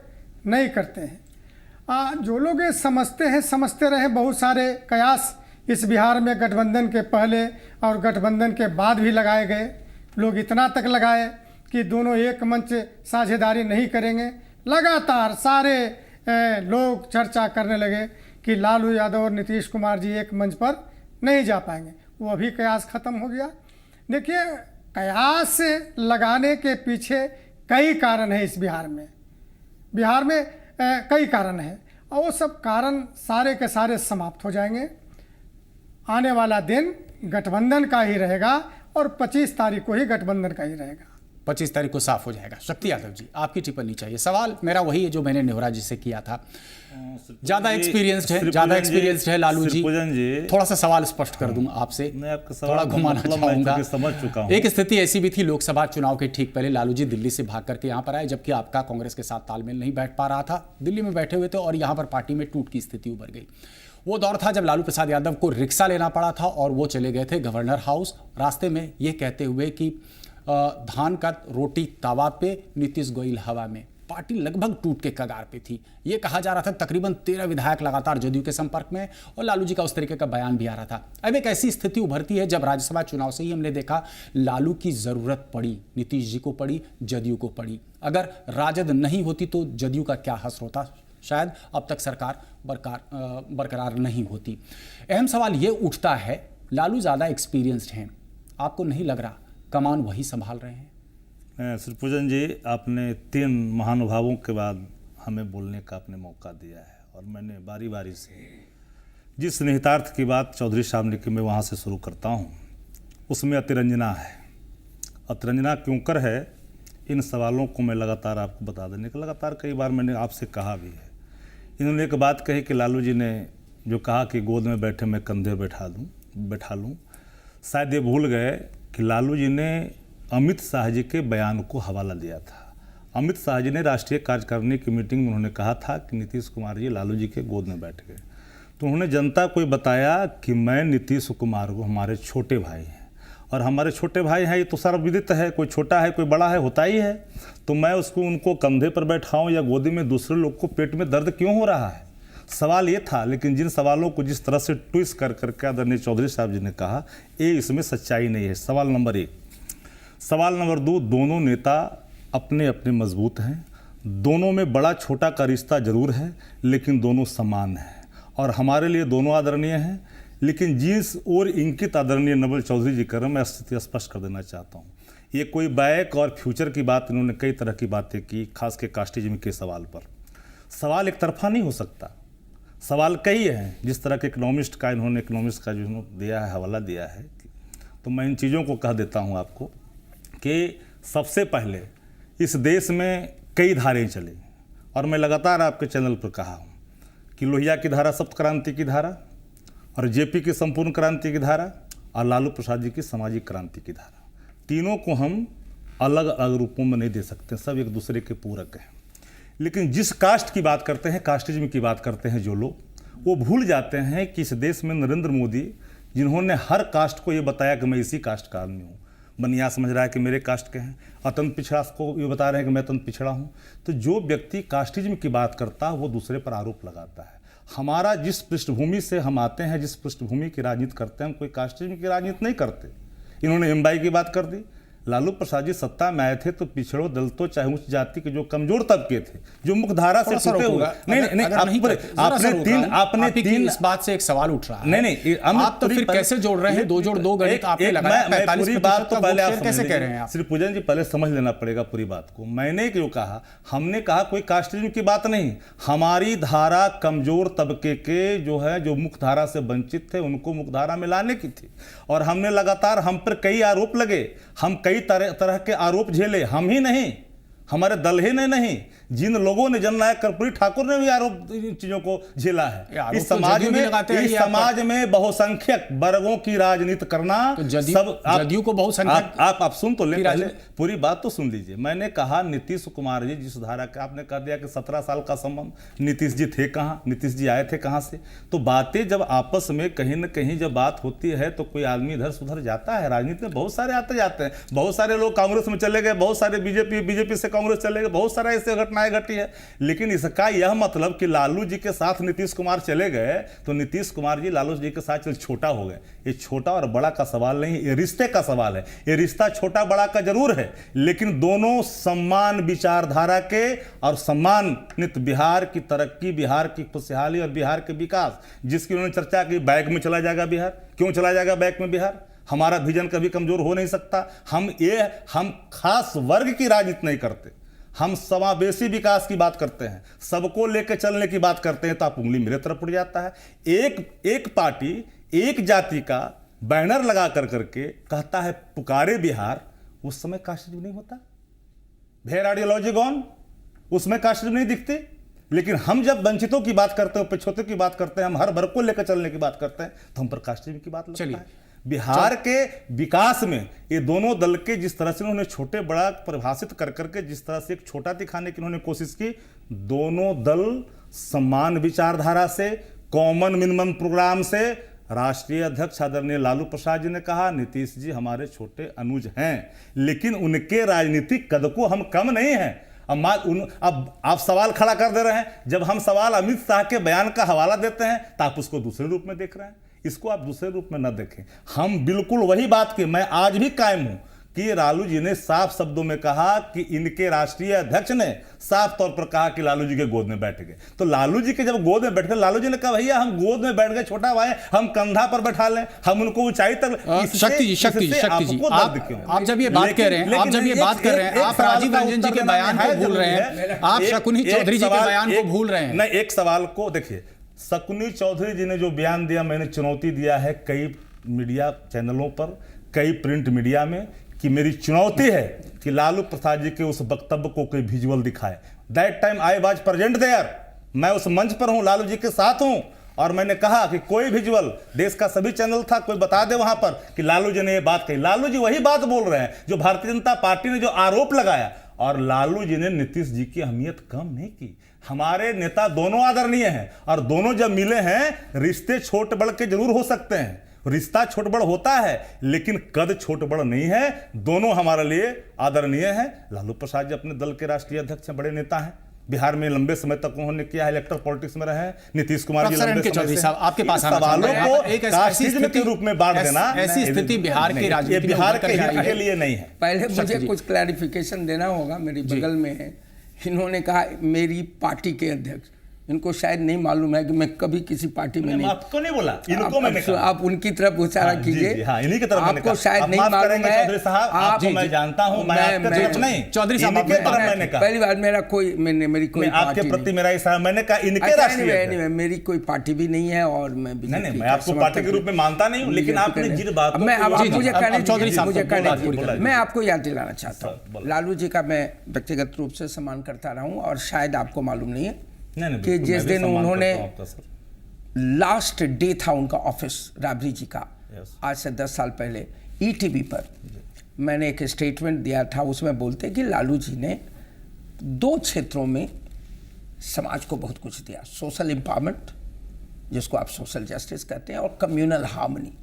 नहीं करते हैं। जो लोग ये समझते रहे, बहुत सारे कयास इस बिहार में गठबंधन के पहले और गठबंधन के बाद भी लगाए गए। लोग इतना तक लगाए कि दोनों एक मंच साझेदारी नहीं करेंगे। लगातार सारे लोग चर्चा करने लगे कि लालू यादव और नीतीश कुमार जी एक मंच पर नहीं जा पाएंगे। वो अभी कयास ख़त्म हो गया। देखिए, कयास लगाने के पीछे कई कारण हैं। इस बिहार में कई कारण हैं, और वो सब कारण सारे के सारे समाप्त हो जाएंगे। आने वाला दिन गठबंधन का ही रहेगा और 25 तारीख को ही गठबंधन का ही रहेगा। 25 तारीख को साफ हो जाएगा। शक्ति यादव जी, आपकी टिप्पणी चाहिए। सवाल मेरा वही है जो मैंने नेहरा जी से किया था। ज्यादा एक्सपीरियंस्ड है लालू जी। थोड़ा सा सवाल स्पष्ट कर दूंगा आपसे, थोड़ा घुमाना चाहूंगा। समझ चुका हूं। एक स्थिति ऐसी भी थी लोकसभा चुनाव के ठीक पहले लालू जी दिल्ली से भाग करके यहाँ पर आए, जबकि आपका कांग्रेस के साथ तालमेल नहीं बैठ पा रहा था। दिल्ली में बैठे हुए थे और यहाँ पर पार्टी में टूट की स्थिति उभर गई। वो दौर था जब लालू प्रसाद यादव को रिक्शा लेना पड़ा था और वो चले गए थे गवर्नर हाउस, रास्ते में ये कहते हुए कि धान का रोटी तवा पे, नीतीश गोयल हवा में। पार्टी लगभग टूट के कगार पे थी। ये कहा जा रहा था तकरीबन 13 विधायक लगातार जदयू के संपर्क में, और लालू जी का उस तरीके का बयान भी आ रहा था। अब एक ऐसी स्थिति उभरती है जब राज्यसभा चुनाव से ही हमने देखा लालू की जरूरत पड़ी, नीतीश जी को पड़ी, जदयू को पड़ी। अगर राजद नहीं होती तो जदयू का क्या हश्र होता, शायद अब तक सरकार बरकरार नहीं होती। अहम सवाल ये उठता है, लालू ज़्यादा एक्सपीरियंस्ड हैं, आपको नहीं लग रहा कमान वही संभाल रहे हैं? श्री पूजन जी, आपने 3 महानुभावों के बाद हमें बोलने का आपने मौका दिया है और मैंने बारी बारी से जिस निहितार्थ की बात चौधरी साहब ने की मैं वहाँ से शुरू करता हूँ, उसमें अतिरंजना है। अतिरंजना क्यों कर है, इन सवालों को मैं लगातार आपको बता देने का लगातार कई बार मैंने आपसे कहा भी है। इन्होंने एक बात कही कि लालू जी ने जो कहा कि गोद में बैठे मैं कंधे बैठा लूँ, शायद ये भूल गए कि लालू जी ने अमित शाह जी के बयान को हवाला दिया था। अमित शाह जी ने राष्ट्रीय कार्यकारिणी की मीटिंग में उन्होंने कहा था कि नीतीश कुमार जी लालू जी के गोद में बैठ गए, तो उन्होंने जनता को बताया कि मैं नीतीश कुमार को, हमारे छोटे भाई हैं और हमारे छोटे भाई हैं, ये तो सर्वविदित है, कोई छोटा है कोई बड़ा है, होता ही है, तो मैं उसको उनको कंधे पर बैठाऊं या गोदी में दूसरे लोग को पेट में दर्द क्यों हो रहा है, सवाल ये था। लेकिन जिन सवालों को जिस तरह से ट्विस्ट कर करके आदरणीय चौधरी साहब जी ने कहा, ये इसमें सच्चाई नहीं है। सवाल नंबर 1। सवाल नंबर 2, दोनों नेता अपने अपने मजबूत हैं, दोनों में बड़ा छोटा का रिश्ता जरूर है लेकिन दोनों समान हैं और हमारे लिए दोनों आदरणीय हैं। लेकिन जिस और इंकित आदरणीय नवल चौधरी जी कर, मैं स्थिति स्पष्ट कर देना चाहता हूँ, ये कोई बैक और फ्यूचर की बात, इन्होंने कई तरह की बातें की, खास के कास्टिज्म के सवाल पर। सवाल एक तरफा नहीं हो सकता, सवाल कई हैं। जिस तरह के इकोनॉमिस्ट का इन्होंने इकोनॉमिस्ट का जो दिया है, हवाला दिया है, तो मैं इन चीज़ों को कह देता हूँ आपको कि सबसे पहले इस देश में कई धाराएं चली और मैं लगातार आपके चैनल पर कहा हूँ कि लोहिया की धारा सप्त क्रांति की धारा और जेपी की संपूर्ण क्रांति की धारा और लालू प्रसाद जी की सामाजिक क्रांति की धारा, तीनों को हम अलग अलग रूपों में नहीं दे सकते, सब एक दूसरे के पूरक हैं। लेकिन जिस कास्ट की बात करते हैं, कास्टिज्म की बात करते हैं जो लोग, वो भूल जाते हैं कि इस देश में नरेंद्र मोदी, जिन्होंने हर कास्ट को ये बताया कि मैं इसी कास्ट का आदमी हूँ, बनिया समझ रहा है कि मेरे कास्ट के हैं, अत्यंत पिछड़ा को ये बता रहे हैं कि मैं अत्यंत पिछड़ा हूँ। तो जो व्यक्ति कास्टिज्म की बात करता है वो दूसरे पर आरोप लगाता है। हमारा जिस पृष्ठभूमि से हम आते हैं, जिस पृष्ठभूमि की राजनीति करते हैं, हम कोई कास्टिज्म की राजनीति नहीं करते। इन्होंने एमबाई की बात कर दी। लालू प्रसाद जी सत्ता में आए थे तो पिछड़ों दलितों चाहे उच्च जाति के जो कमजोर तबके थे, जो मुख्यधारा से टूटे हुए, आपने तीन इस बात से एक सवाल उठ रहा है। नहीं, आप तो फिर कैसे जोड़ रहे हैं 2 जोड़ 2 गणित आपने लगाया, 45% बात तो पहले आप कैसे कह रहे हैं आप? श्री पूजन जी पहले समझ लेना पड़ेगा पूरी बात को। मैंने क्यों कहा, हमने कहा कोई कास्टिज्म की बात नहीं, हमारी धारा कमजोर तबके के जो है, जो मुख्यधारा से वंचित थे, उनको मुख्यधारा में लाने की थी और हमने लगातार, हम पर कई आरोप लगे, हम कई तरह के आरोप झेले, हम ही नहीं, हमारे दल ही ने नहीं, जिन लोगों ने, जननायक कर्पूरी ठाकुर ने भी आरोप इन चीजों को झेला है। इस समाज में बहुसंख्यक वर्गों की राजनीति करना, तो जदयू को बहुसंख्यक, आप सुन तो ले, पहले पूरी बात तो सुन लीजिए। मैंने कहा नीतीश कुमार जी जिस धारा का, आपने कह दिया कि 17 साल का संबंध, नीतीश जी थे कहाँ, नीतीश जी आए थे कहाँ से, तो बातें जब आपस में कहीं न कहीं जब बात होती है तो कोई आदमी इधर सुधर जाता है। राजनीति में बहुत सारे आते जाते हैं, बहुत सारे लोग कांग्रेस में चले गए, बहुत सारे बीजेपी से कांग्रेस चले गए, बहुत सारा ऐसे घटनाएं घटी है। लेकिन इसका यह मतलब कि लालू जी के साथ नीतीश कुमार चले गए तो नीतीश कुमार जी लालू जी के साथ चल छोटा हो गए। ये छोटा और बड़ा का सवाल नहीं, ये रिश्ते का सवाल है। ये रिश्ता छोटा बड़ा का जरूर है, लेकिन दोनों समान विचारधारा के और सम्मानित बिहार की तरक्की, बिहार की खुशहाली और बिहार के विकास, जिसकी उन्होंने चर्चा की, बैक में चला जाएगा बिहार, क्यों चला जाएगा बैक में बिहार? हमारा विजन कभी कमजोर हो नहीं सकता। हम खास वर्ग की राजनीति नहीं करते, हम समावेशी विकास की बात करते हैं, सबको लेकर चलने की बात करते हैं। तो आप उंगली मेरे तरफ उड़ जाता है। एक पार्टी एक जाति का बैनर लगा करके कहता है पुकारे बिहार, उस समय कास्टिज्म नहीं होता। भेड़ आइडियोलॉजी गॉन, उसमें कास्टिज्म नहीं दिखती। लेकिन हम जब वंचितों की बात करते हैं, पिछड़ों की बात करते हैं, हम हर वर्ग को लेकर चलने की बात करते हैं, तो हम पर कास्टिज्म की बात लगता है। बिहार के विकास में ये दोनों दल के जिस तरह से उन्होंने छोटे बड़ा परिभाषित कर करके जिस तरह से एक छोटा दिखाने की उन्होंने कोशिश की, दोनों दल समान विचारधारा से, कॉमन मिनिमम प्रोग्राम से, राष्ट्रीय अध्यक्ष आदरणीय लालू प्रसाद जी ने कहा नीतीश जी हमारे छोटे अनुज हैं, लेकिन उनके राजनीतिक कद को हम कम नहीं हैं। अब आप सवाल खड़ा कर दे रहे हैं। जब हम सवाल अमित शाह के बयान का हवाला देते हैं तो आप उसको दूसरे रूप में देख रहे हैं। इसको आप दूसरे रूप में न देखें। हम बिल्कुल वही बात की, मैं आज भी कायम हूं कि लालू जी ने साफ शब्दों में कहा कि इनके राष्ट्रीय अध्यक्ष ने साफ तौर पर कहा कि लालू जी के गोद में बैठ गए। तो लालू जी के जब गोद में बैठ गए, लालू जी ने कहा भैया हम गोद में बैठ गए, छोटा भाई हम कंधा पर बैठा लें, हम उनको ऊंचाई तक। शक्ति जी आप जब ये बात कह रहे हैं, आप राजीव रंजन जी के बयान को भूल रहे हैं, आप शकुनी चौधरी जी के बयान को भूल रहे हैं। नहीं, एक सवाल को देखिए, शकुनी चौधरी जी ने जो बयान दिया, मैंने चुनौती दिया है कई मीडिया चैनलों पर, कई प्रिंट मीडिया में, कि मेरी चुनौती है कि लालू प्रसाद जी के उस वक्तव्य को कोई विजुअल दिखाए। That time I was present there, मैं उस मंच पर हूं, लालू जी के साथ हूं, और मैंने कहा कि कोई विजुअल, देश का सभी चैनल था, कोई बता दे वहां पर कि लालू जी ने ये बात कही। लालू जी वही बात बोल रहे हैं जो भारतीय जनता पार्टी ने जो आरोप लगाया, और लालू जी ने नीतीश जी की अहमियत कम नहीं की। हमारे नेता दोनों आदरणीय हैं, और दोनों जब मिले हैं, रिश्ते छोट बड़ के जरूर हो सकते हैं, रिश्ता छोट बड़ होता है, लेकिन कद छोट बड़ नहीं है। दोनों हमारे लिए आदरणीय हैं। लालू प्रसाद जी अपने दल के राष्ट्रीय अध्यक्ष हैं, बड़े नेता हैं, बिहार में लंबे समय तक उन्होंने किया है, इलेक्टर पॉलिटिक्स में रहे हैं। नीतीश कुमार जी लंबे समय से आपके पास सवालों को कास्टिज्म के रूप में बांट देना, ऐसी स्थिति बिहार की राजनीति में बिहार के हित के लिए नहीं है। पहले मुझे कुछ क्लैरिफिकेशन देना होगा। मेरी बगल में है, इन्होंने कहा मेरी पार्टी के अध्यक्ष, इनको शायद नहीं मालूम है कि मैं कभी किसी पार्टी में नहीं। आपको नहीं बोला, इनको मैंने कहा। आप उनकी तरफ इशारा कीजिए। इन्हीं की तरफ आपको शायद नहीं मालूम है। चौधरी साहब, आपको मैं जानता हूं, मैं आपके तरफ नहीं, चौधरी साहब इनके तरफ मैंने कहा। पहली बार मेरा कोई मेरी कोई आपके प्रति मेरा इशारा, मैंने कहा इनके राष्ट्रीय, मेरी कोई पार्टी भी नहीं है, और मैं नहीं, मैं आपको पार्टी के रूप में मानता नहीं हूं, लेकिन आपने जिन बातों को, मैं आपको याद दिलाना चाहता हूँ, लालू जी का मैं व्यक्तिगत रूप से सम्मान करता रहा हूँ, और शायद आपको मालूम नहीं है कि जिस दिन उन्होंने लास्ट डे था उनका ऑफिस राबड़ी जी का, आज से 10 साल पहले, ईटीवी पर मैंने एक स्टेटमेंट दिया था। उसमें बोलते कि लालू जी ने 2 क्षेत्रों में समाज को बहुत कुछ दिया, सोशल एम्पावरमेंट, जिसको आप सोशल जस्टिस कहते हैं, और कम्युनल हार्मनी,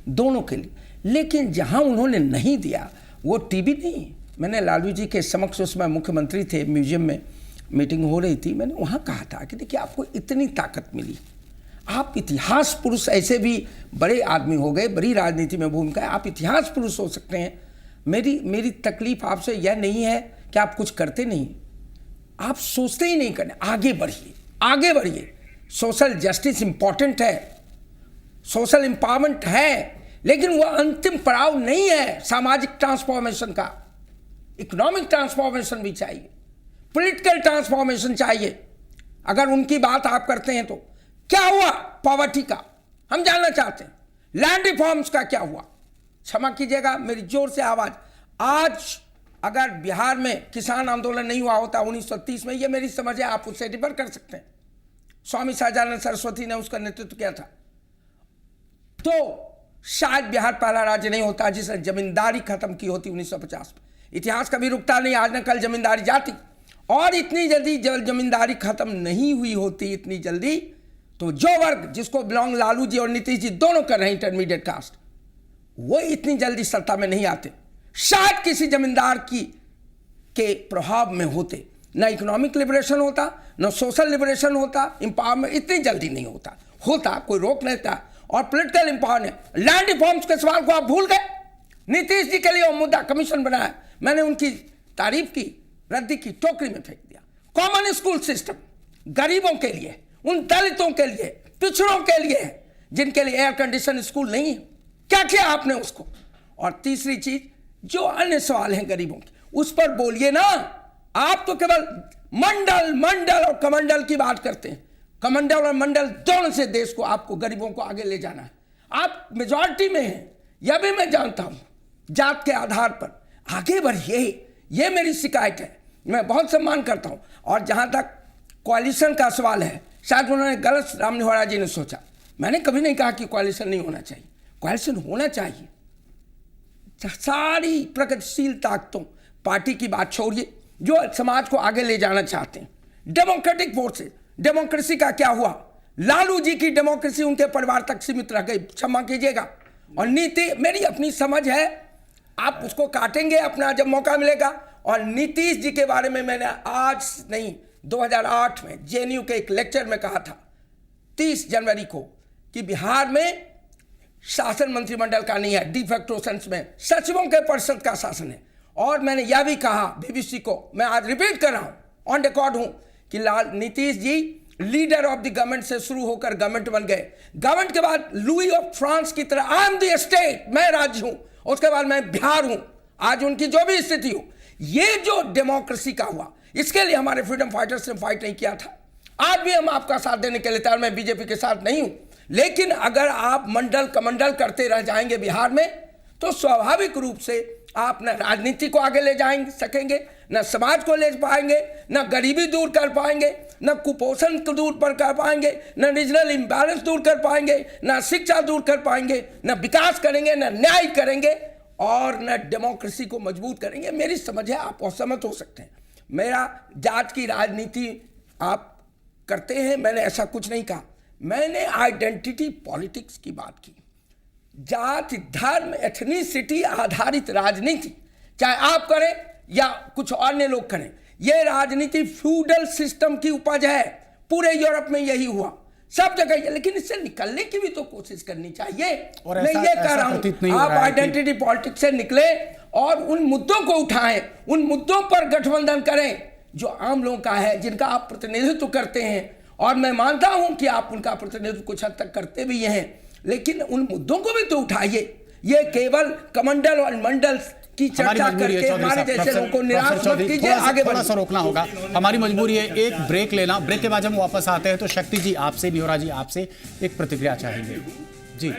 दोनों के लिए। लेकिन जहां उन्होंने नहीं दिया वो टीवी नहीं। मैंने लालू जी के समक्ष, उसमें मुख्यमंत्री थे, म्यूजियम में मीटिंग हो रही थी, मैंने वहाँ कहा था कि देखिए आपको इतनी ताकत मिली, आप इतिहास पुरुष, ऐसे भी बड़े आदमी हो गए, बड़ी राजनीति में भूमिका है, आप इतिहास पुरुष हो सकते हैं। मेरी तकलीफ आपसे यह नहीं है कि आप कुछ करते नहीं, आप सोचते ही नहीं करने, आगे बढ़िए, आगे बढ़िए। सोशल जस्टिस इंपॉर्टेंट है, सोशल एम्पावरमेंट है, लेकिन वह अंतिम पड़ाव नहीं है सामाजिक ट्रांसफॉर्मेशन का। इकोनॉमिक ट्रांसफॉर्मेशन भी चाहिए, पॉलिटिकल ट्रांसफॉर्मेशन चाहिए। अगर उनकी बात आप करते हैं तो क्या हुआ पॉवर्टी का, हम जानना चाहते हैं। लैंड रिफॉर्म्स का क्या हुआ? क्षमा कीजिएगा मेरी जोर से आवाज। आज अगर बिहार में किसान आंदोलन नहीं हुआ होता 1930 में, ये मेरी समझ है, आप उससे डिफर कर सकते हैं, स्वामी सहजानंद सरस्वती ने उसका नेतृत्व किया था, तो शायद बिहार पहला राज्य नहीं होता जिसने जमींदारी खत्म की होती 1950 में। इतिहास कभी रुकता नहीं, आज न कल जमींदारी जाती, और इतनी जल्दी जमींदारी खत्म नहीं हुई होती इतनी जल्दी, तो जो वर्ग जिसको बिलोंग लालू जी और नीतीश जी दोनों कर रहे हैं इंटरमीडिएट कास्ट, वो इतनी जल्दी सत्ता में नहीं आते। शायद किसी जमींदार के प्रभाव में होते, ना इकोनॉमिक लिबरेशन होता, ना सोशल लिबरेशन होता, एम्पावरमेंट इतनी जल्दी नहीं होता, कोई रोक नहीं था। और पॉलिटिकल एम्पावरमेंट, लैंड रिफॉर्म्स के सवाल को आप भूल गए। नीतीश जी के लिए वो मुद्दा कमीशन बनाया, मैंने उनकी तारीफ की, रद्दी की टोकरी में फेंक दिया। कॉमन स्कूल सिस्टम गरीबों के लिए, उन दलितों के लिए, पिछड़ों के लिए जिनके लिए एयर कंडीशन स्कूल नहीं है, क्या किया आपने उसको? और तीसरी चीज, जो अन्य सवाल हैं गरीबों के, उस पर बोलिए ना। आप तो केवल मंडल और कमंडल की बात करते हैं। कमंडल और मंडल दोनों से देश को, आपको गरीबों को आगे ले जाना है। आप मेजॉरिटी में हैं, यह भी मैं जानता हूं, जात के आधार पर आगे बढ़िए, ये मेरी शिकायत है। मैं बहुत सम्मान करता हूं। और जहां तक कोalition का सवाल है, शायद उन्होंने गलत राम निवाड़ा जी ने सोचा। मैंने कभी नहीं कहा कि कोalition नहीं होना चाहिए, कोalition होना चाहिए। सारी प्रगतिशील ताकतों, पार्टी की बात छोड़िए, जो समाज को आगे ले जाना चाहते हैं, डेमोक्रेटिक फोर्सेस। डेमोक्रेसी का क्या हुआ? लालू जी की डेमोक्रेसी उनके परिवार तक सीमित रह गई, क्षमा कीजिएगा। और नीति, मेरी अपनी समझ है, आप उसको काटेंगे अपना जब मौका मिलेगा। और नीतीश जी के बारे में मैंने आज नहीं 2008 में जेएनयू के एक लेक्चर में कहा था, 30 जनवरी को, कि बिहार में शासन मंत्रिमंडल का नहीं है, डिफेक्टो सेंस में सचिवों के परिषद का शासन है। और मैंने यह भी कहा बीबीसी को, मैं आज रिपीट कर रहा हूं, ऑन रिकॉर्ड हूं, कि Nitish ji leader of the government से शुरू होकर गवर्नमेंट बन गए। गवर्नमेंट के बाद लुई ऑफ फ्रांस की तरह आई एम द स्टेट, मैं राज्य हूं, उसके बाद मैं बिहार हूं। आज उनकी जो भी स्थिति हो, ये जो डेमोक्रेसी का हुआ, इसके लिए हमारे फ्रीडम फाइटर्स ने फाइट नहीं किया था। आज भी हम आपका साथ देने के लिए तैयार, मैं बीजेपी के साथ नहीं हूं, लेकिन अगर आप मंडल कमंडल करते रह जाएंगे बिहार में, तो स्वाभाविक रूप से आप न राजनीति को आगे ले जाएंगे सकेंगे, न समाज को ले पाएंगे, न गरीबी दूर कर पाएंगे, न कुपोषण को दूर कर पाएंगे, न रीजनल इम्बैलेंस दूर कर पाएंगे, न शिक्षा दूर कर पाएंगे, न विकास करेंगे, न न्याय करेंगे, और न डेमोक्रेसी को मजबूत करेंगे। मेरी समझ है, आप असहमत हो सकते हैं। मेरा जात की राजनीति आप करते हैं, मैंने ऐसा कुछ नहीं कहा। मैंने आइडेंटिटी पॉलिटिक्स की बात की। जाति, धर्म, एथनिसिटी आधारित राजनीति चाहे आप करें या कुछ अन्य लोग करें, यह राजनीति फ्यूडल सिस्टम की उपज है। पूरे यूरोप में यही हुआ, सब जगह। लेकिन इससे निकलने की भी तो कोशिश करनी चाहिए। मैं ये कह रहा हूं, आप आइडेंटिटी पॉलिटिक्स से निकले और उन मुद्दों को उठाएं, उन मुद्दों पर गठबंधन करें जो आम लोगों का है, जिनका आप प्रतिनिधित्व करते हैं। और मैं मानता हूं कि आप उनका प्रतिनिधित्व कुछ हद तक करते भी हैं, लेकिन उन मुद्दों को भी तो उठाइए। ये केवल कमंडल और मंडल की चर्चा करके हमारे जैसे लोगों को निराश मत कीजिए, आगे थोड़ा सा रोकना होगा, हमारी मजबूरी है। एक ब्रेक लेना, ब्रेक के बाद हम वापस आते हैं तो शक्ति जी आपसे, निहोरा जी आपसे एक प्रतिक्रिया चाहेंगे जी।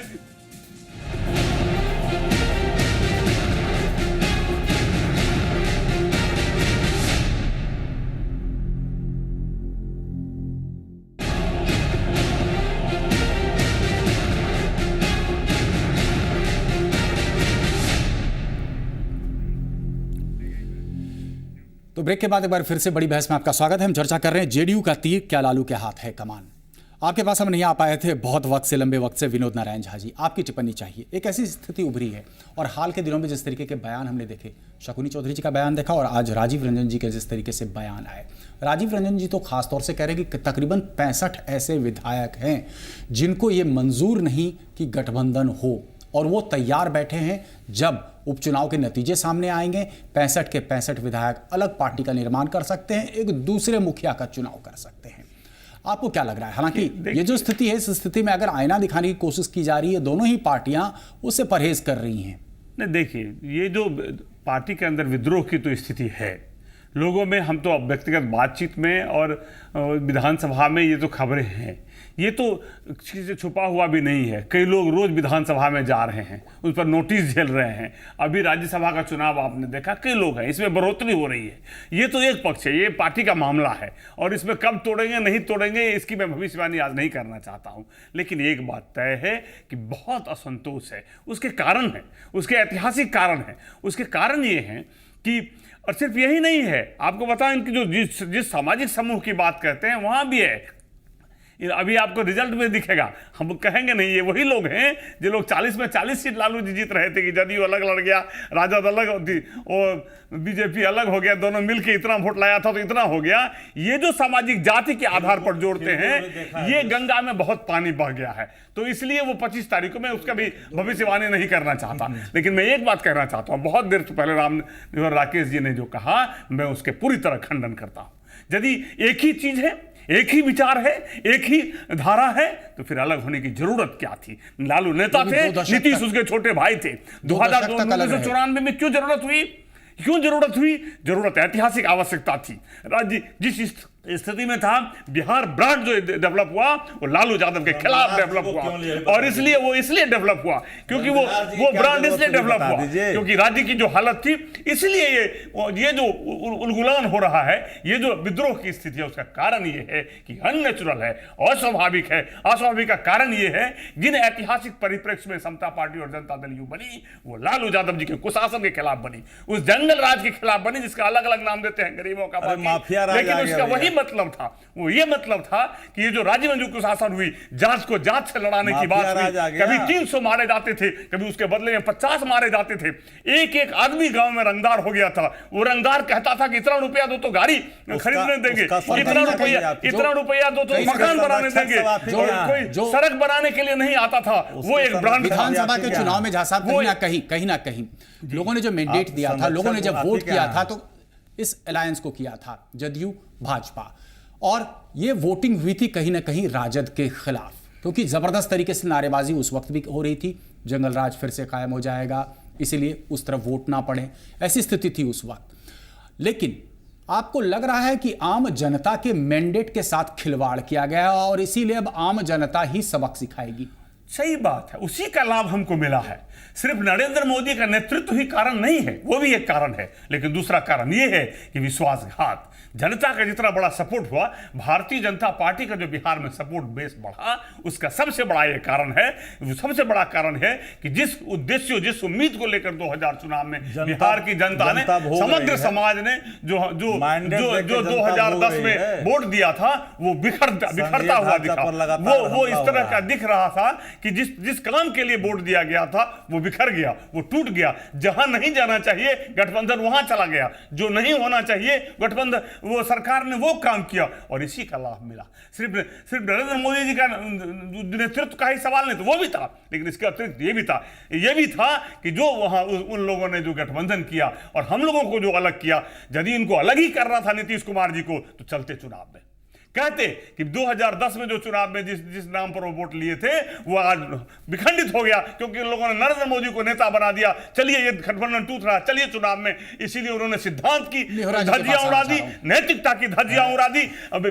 तो ब्रेक के बाद एक बार फिर से बड़ी बहस में आपका स्वागत है। हम चर्चा कर रहे हैं जेडीयू का तीर क्या लालू के हाथ है कमान। आपके पास हम नहीं आ पाए थे बहुत वक्त से, लंबे वक्त से। विनोद नारायण झा जी, आपकी टिप्पणी चाहिए। एक ऐसी स्थिति उभरी है और हाल के दिनों में जिस तरीके के बयान हमने देखे, शकुनी चौधरी जी का बयान देखा और आज राजीव रंजन जी के जिस तरीके से बयान आए। राजीव रंजन जी तो खासतौर से कह रहे हैं कि तकरीबन 65 ऐसे विधायक हैं जिनको ये मंजूर नहीं कि गठबंधन हो, और वो तैयार बैठे हैं जब उपचुनाव के नतीजे सामने आएंगे 65 के 65 विधायक अलग पार्टी का निर्माण कर सकते हैं, एक दूसरे मुखिया का चुनाव कर सकते हैं। आपको क्या लग रहा है? हालांकि ये जो स्थिति है, इस स्थिति में अगर आईना दिखाने की कोशिश की जा रही है, दोनों ही पार्टियां उससे परहेज कर रही हैं। नहीं, देखिए, ये जो पार्टी के अंदर विद्रोह की तो स्थिति है लोगों में, हम तो व्यक्तिगत बातचीत में और विधानसभा में ये तो खबरें हैं, ये तो किसी से छुपा हुआ भी नहीं है। कई लोग रोज विधानसभा में जा रहे हैं, उस पर नोटिस झेल रहे हैं। अभी राज्यसभा का चुनाव आपने देखा, कई लोग हैं, इसमें बढ़ोतरी हो रही है। ये तो एक पक्ष है, ये पार्टी का मामला है, और इसमें कब तोड़ेंगे नहीं तोड़ेंगे इसकी मैं भविष्यवाणी आज नहीं करना चाहता हूं। लेकिन एक बात तय है कि बहुत असंतोष है, उसके कारण है, उसके ऐतिहासिक कारण है। उसके कारण ये हैं कि, और सिर्फ यही नहीं है, आपको बताएं कि जो जिस सामाजिक समूह की बात करते हैं वहां भी है। अभी आपको रिजल्ट में दिखेगा, हम कहेंगे नहीं, ये वही लोग हैं जो लोग 40 में 40 सीट लालू जी जीत रहे थे कि जदयू अलग लड़ गया, राजद अलग होती और बीजेपी अलग हो गया, दोनों मिलके इतना वोट लाया था तो इतना हो गया। ये जो सामाजिक जाति के आधार पर जोड़ते हैं, ये गंगा में बहुत पानी बह गया है। तो इसलिए वो 25 तारीख को, मैं उसका भी भविष्यवाणी नहीं करना चाहता, लेकिन मैं एक बात कहना चाहता हूँ, बहुत देर तो पहले राकेश जी ने जो कहा, मैं उसके पूरी तरह खंडन करता हूँ। यदि एक ही चीज है, एक ही विचार है, एक ही धारा है, तो फिर अलग होने की जरूरत क्या थी? लालू नेता थे, नीतीश उसके छोटे भाई थे। 1994 में क्यों जरूरत हुई? जरूरत ऐतिहासिक आवश्यकता थी। राज्य जिस स्थिति में था, बिहार ब्रांड जो डेवलप हुआ वो लालू यादव के खिलाफ डेवलप हुआ, और इसलिए वो डेवलप हुआ क्योंकि वो ब्रांड इसलिए डेवलप हुआ क्योंकि राज्य की जो हालत थी, इसलिए ये जो उलगुलान हो रहा है, ये जो विद्रोह की स्थिति है, उसका कारण ये है कि अननेचुरल है, अस्वाभाविक है। अस्वाभाविक का कारण ये है, जिन ऐतिहासिक परिप्रेक्ष्य में समता पार्टी और जनता दल यू बनी, वो लालू यादव जी के कुशासन के खिलाफ बनी, उस जंगल राज के खिलाफ बनी, जिसका अलग अलग नाम देते हैं, गरीबों का माफिया, लेकिन उसका वही मतलब था, वो ये मतलब था कि ये जो राज्य में जो कुशासन हुई, जांच को जांच से लड़ाने की बात हुई, कभी 300 मारे जाते थे, कभी उसके बदले में 50 मारे जाते थे। एक एक आदमी गांव में रंगदार हो गया था। वो रंगदार कहता था कि इतना रुपया दो तो गाड़ी खरीदने देंगे, इतना रुपया दो तो मकान बनाने देंगे, कोई सड़क बनाने के लिए नहीं आता था। वो एक ब्रांड। विधानसभा के चुनाव में जहां साहब कहीं ना कहीं लोगों ने जो मैंडेट दिया था, लोगों ने जब वोट किया था तो इस अलायंस को किया था जदयू भाजपा, और ये वोटिंग हुई थी कहीं ना कहीं राजद के खिलाफ, क्योंकि जबरदस्त तरीके से नारेबाजी उस वक्त भी हो रही थी, जंगल राज फिर से कायम हो जाएगा, इसीलिए उस तरफ वोट ना पड़े, ऐसी स्थिति थी उस वक्त। लेकिन आपको लग रहा है कि आम जनता के मैंडेट के साथ खिलवाड़ किया गया और इसीलिए अब आम जनता ही सबक सिखाएगी? सही बात है, उसी का लाभ हमको मिला है। सिर्फ नरेंद्र मोदी का नेतृत्व ही कारण नहीं है, वो भी एक कारण है, लेकिन दूसरा कारण ये है कि विश्वासघात। जनता का जितना बड़ा सपोर्ट हुआ, भारतीय जनता पार्टी का जो बिहार में सपोर्ट बेस बढ़ा, उसका सबसे बड़ा ये कारण है, सबसे बड़ा कारण है कि जिस उद्देश्य, जिस उम्मीद को लेकर 2000 चुनाव में बिहार की जनता ने, समग्र समाज ने जो 2010 में वोट दिया था, वो बिखरता हुआ दिखा। वो इस तरह का दिख रहा था कि जिस काम के लिए वोट दिया गया था वो बिखर गया, वो टूट गया। जहां नहीं जाना चाहिए गठबंधन वहां चला गया, जो नहीं होना चाहिए गठबंधन, वो सरकार ने वो काम किया और इसी का लाभ मिला। सिर्फ नरेंद्र मोदी जी का नेतृत्व का ही सवाल नहीं, तो वो भी था, लेकिन इसके अतिरिक्त ये भी था कि जो वहां उन लोगों ने जो गठबंधन किया और हम लोगों को जो अलग किया, यदि इनको अलग ही करना था नीतीश कुमार जी को, तो चलते चुनाव में कहते कि 2010 में जो चुनाव में जिस नाम पर वो वोट लिए थे वो आज विखंडित हो गया, क्योंकि उन लोगों ने नरेंद्र मोदी को नेता बना दिया। चलिए ये गठबंधन टूट रहा, चलिए चुनाव में, इसीलिए उन्होंने सिद्धांत की धज्जियां उड़ा दी, नैतिकता की धज्जियां उड़ा दी,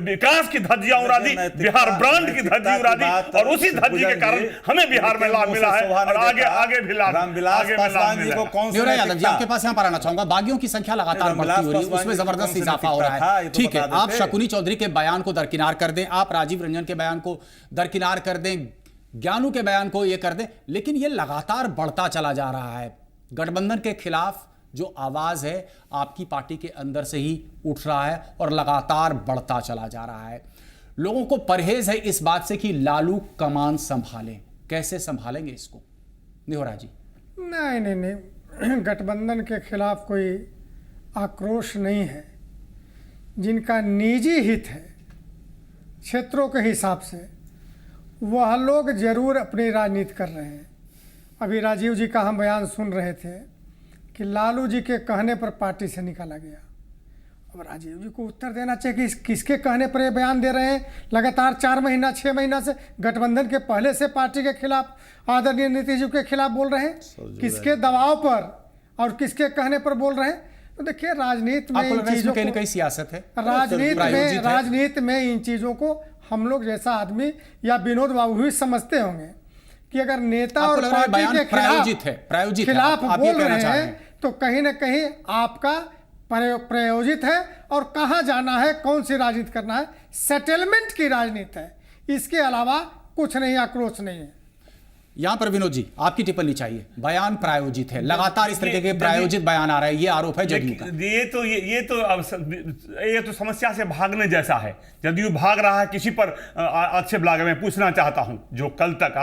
विकास की धज्जियां उड़ा दी, बिहार ब्रांड की धज्जी उड़ा दी, और उसी धज्जी के कारण हमें बिहार में लाभ मिला है और आगे भी लाभ मिलेगा। यादव जी, आपके पास यहाँ पर आना चाहूंगा। बागियों की संख्या लगातार बढ़ती हो रही है, उसमें जबरदस्त इजाफा हो रहा है। ठीक है, आप शकुनी चौधरी के बयान को दरकिनार कर दें, आप राजीव रंजन के बयान को दरकिनार कर दें, ज्ञानू के बयान को ये कर दें, लेकिन ये लगातार बढ़ता चला जा रहा है। गठबंधन के खिलाफ जो आवाज है आपकी पार्टी के अंदर से ही उठ रहा है और लगातार बढ़ता चला जा रहा है। लोगों को परहेज है इस बात से कि लालू कमान संभालें। कैसे संभालेंगे इसको निहोरा जी? नहीं, गठबंधन के खिलाफ कोई आक्रोश नहीं है। जिनका निजी हित है क्षेत्रों के हिसाब से, वह लोग जरूर अपनी राजनीति कर रहे हैं। अभी राजीव जी का हम बयान सुन रहे थे कि लालू जी के कहने पर पार्टी से निकाला गया। अब राजीव जी को उत्तर देना चाहिए कि किसके कहने पर ये बयान दे रहे हैं। लगातार 4 महीना 6 महीना से गठबंधन के पहले से पार्टी के खिलाफ, आदरणीय नीतीश जी के खिलाफ बोल रहे हैं, किसके दबाव पर और किसके कहने पर बोल रहे हैं। तो देखिए, राजनीति में इन चीजों को, कई सियासत है, राजनीति में इन चीजों को हम लोग जैसा आदमी या विनोद बाबू भी समझते होंगे कि अगर नेता और पार्टी के खिलाफ बोल रहे हैं तो कहीं ना कहीं आपका प्रायोजित है और कहाँ जाना है, कौन सी राजनीति करना है, सेटलमेंट की राजनीति है। इसके अलावा कुछ नहीं, आक्रोश नहीं है। यहां पर विनोद जी आपकी टिप्पणी चाहिए। बयान प्रायोजित है, लगातार इस तरीके के प्रायोजित बयान आ रहे हैं, ये आरोप है जदयू का। ये तो समस्या से भागने जैसा है। जदयू भाग रहा है, किसी पर आक्षेप लगा। मैं पूछना चाहता हूं, जो कल तक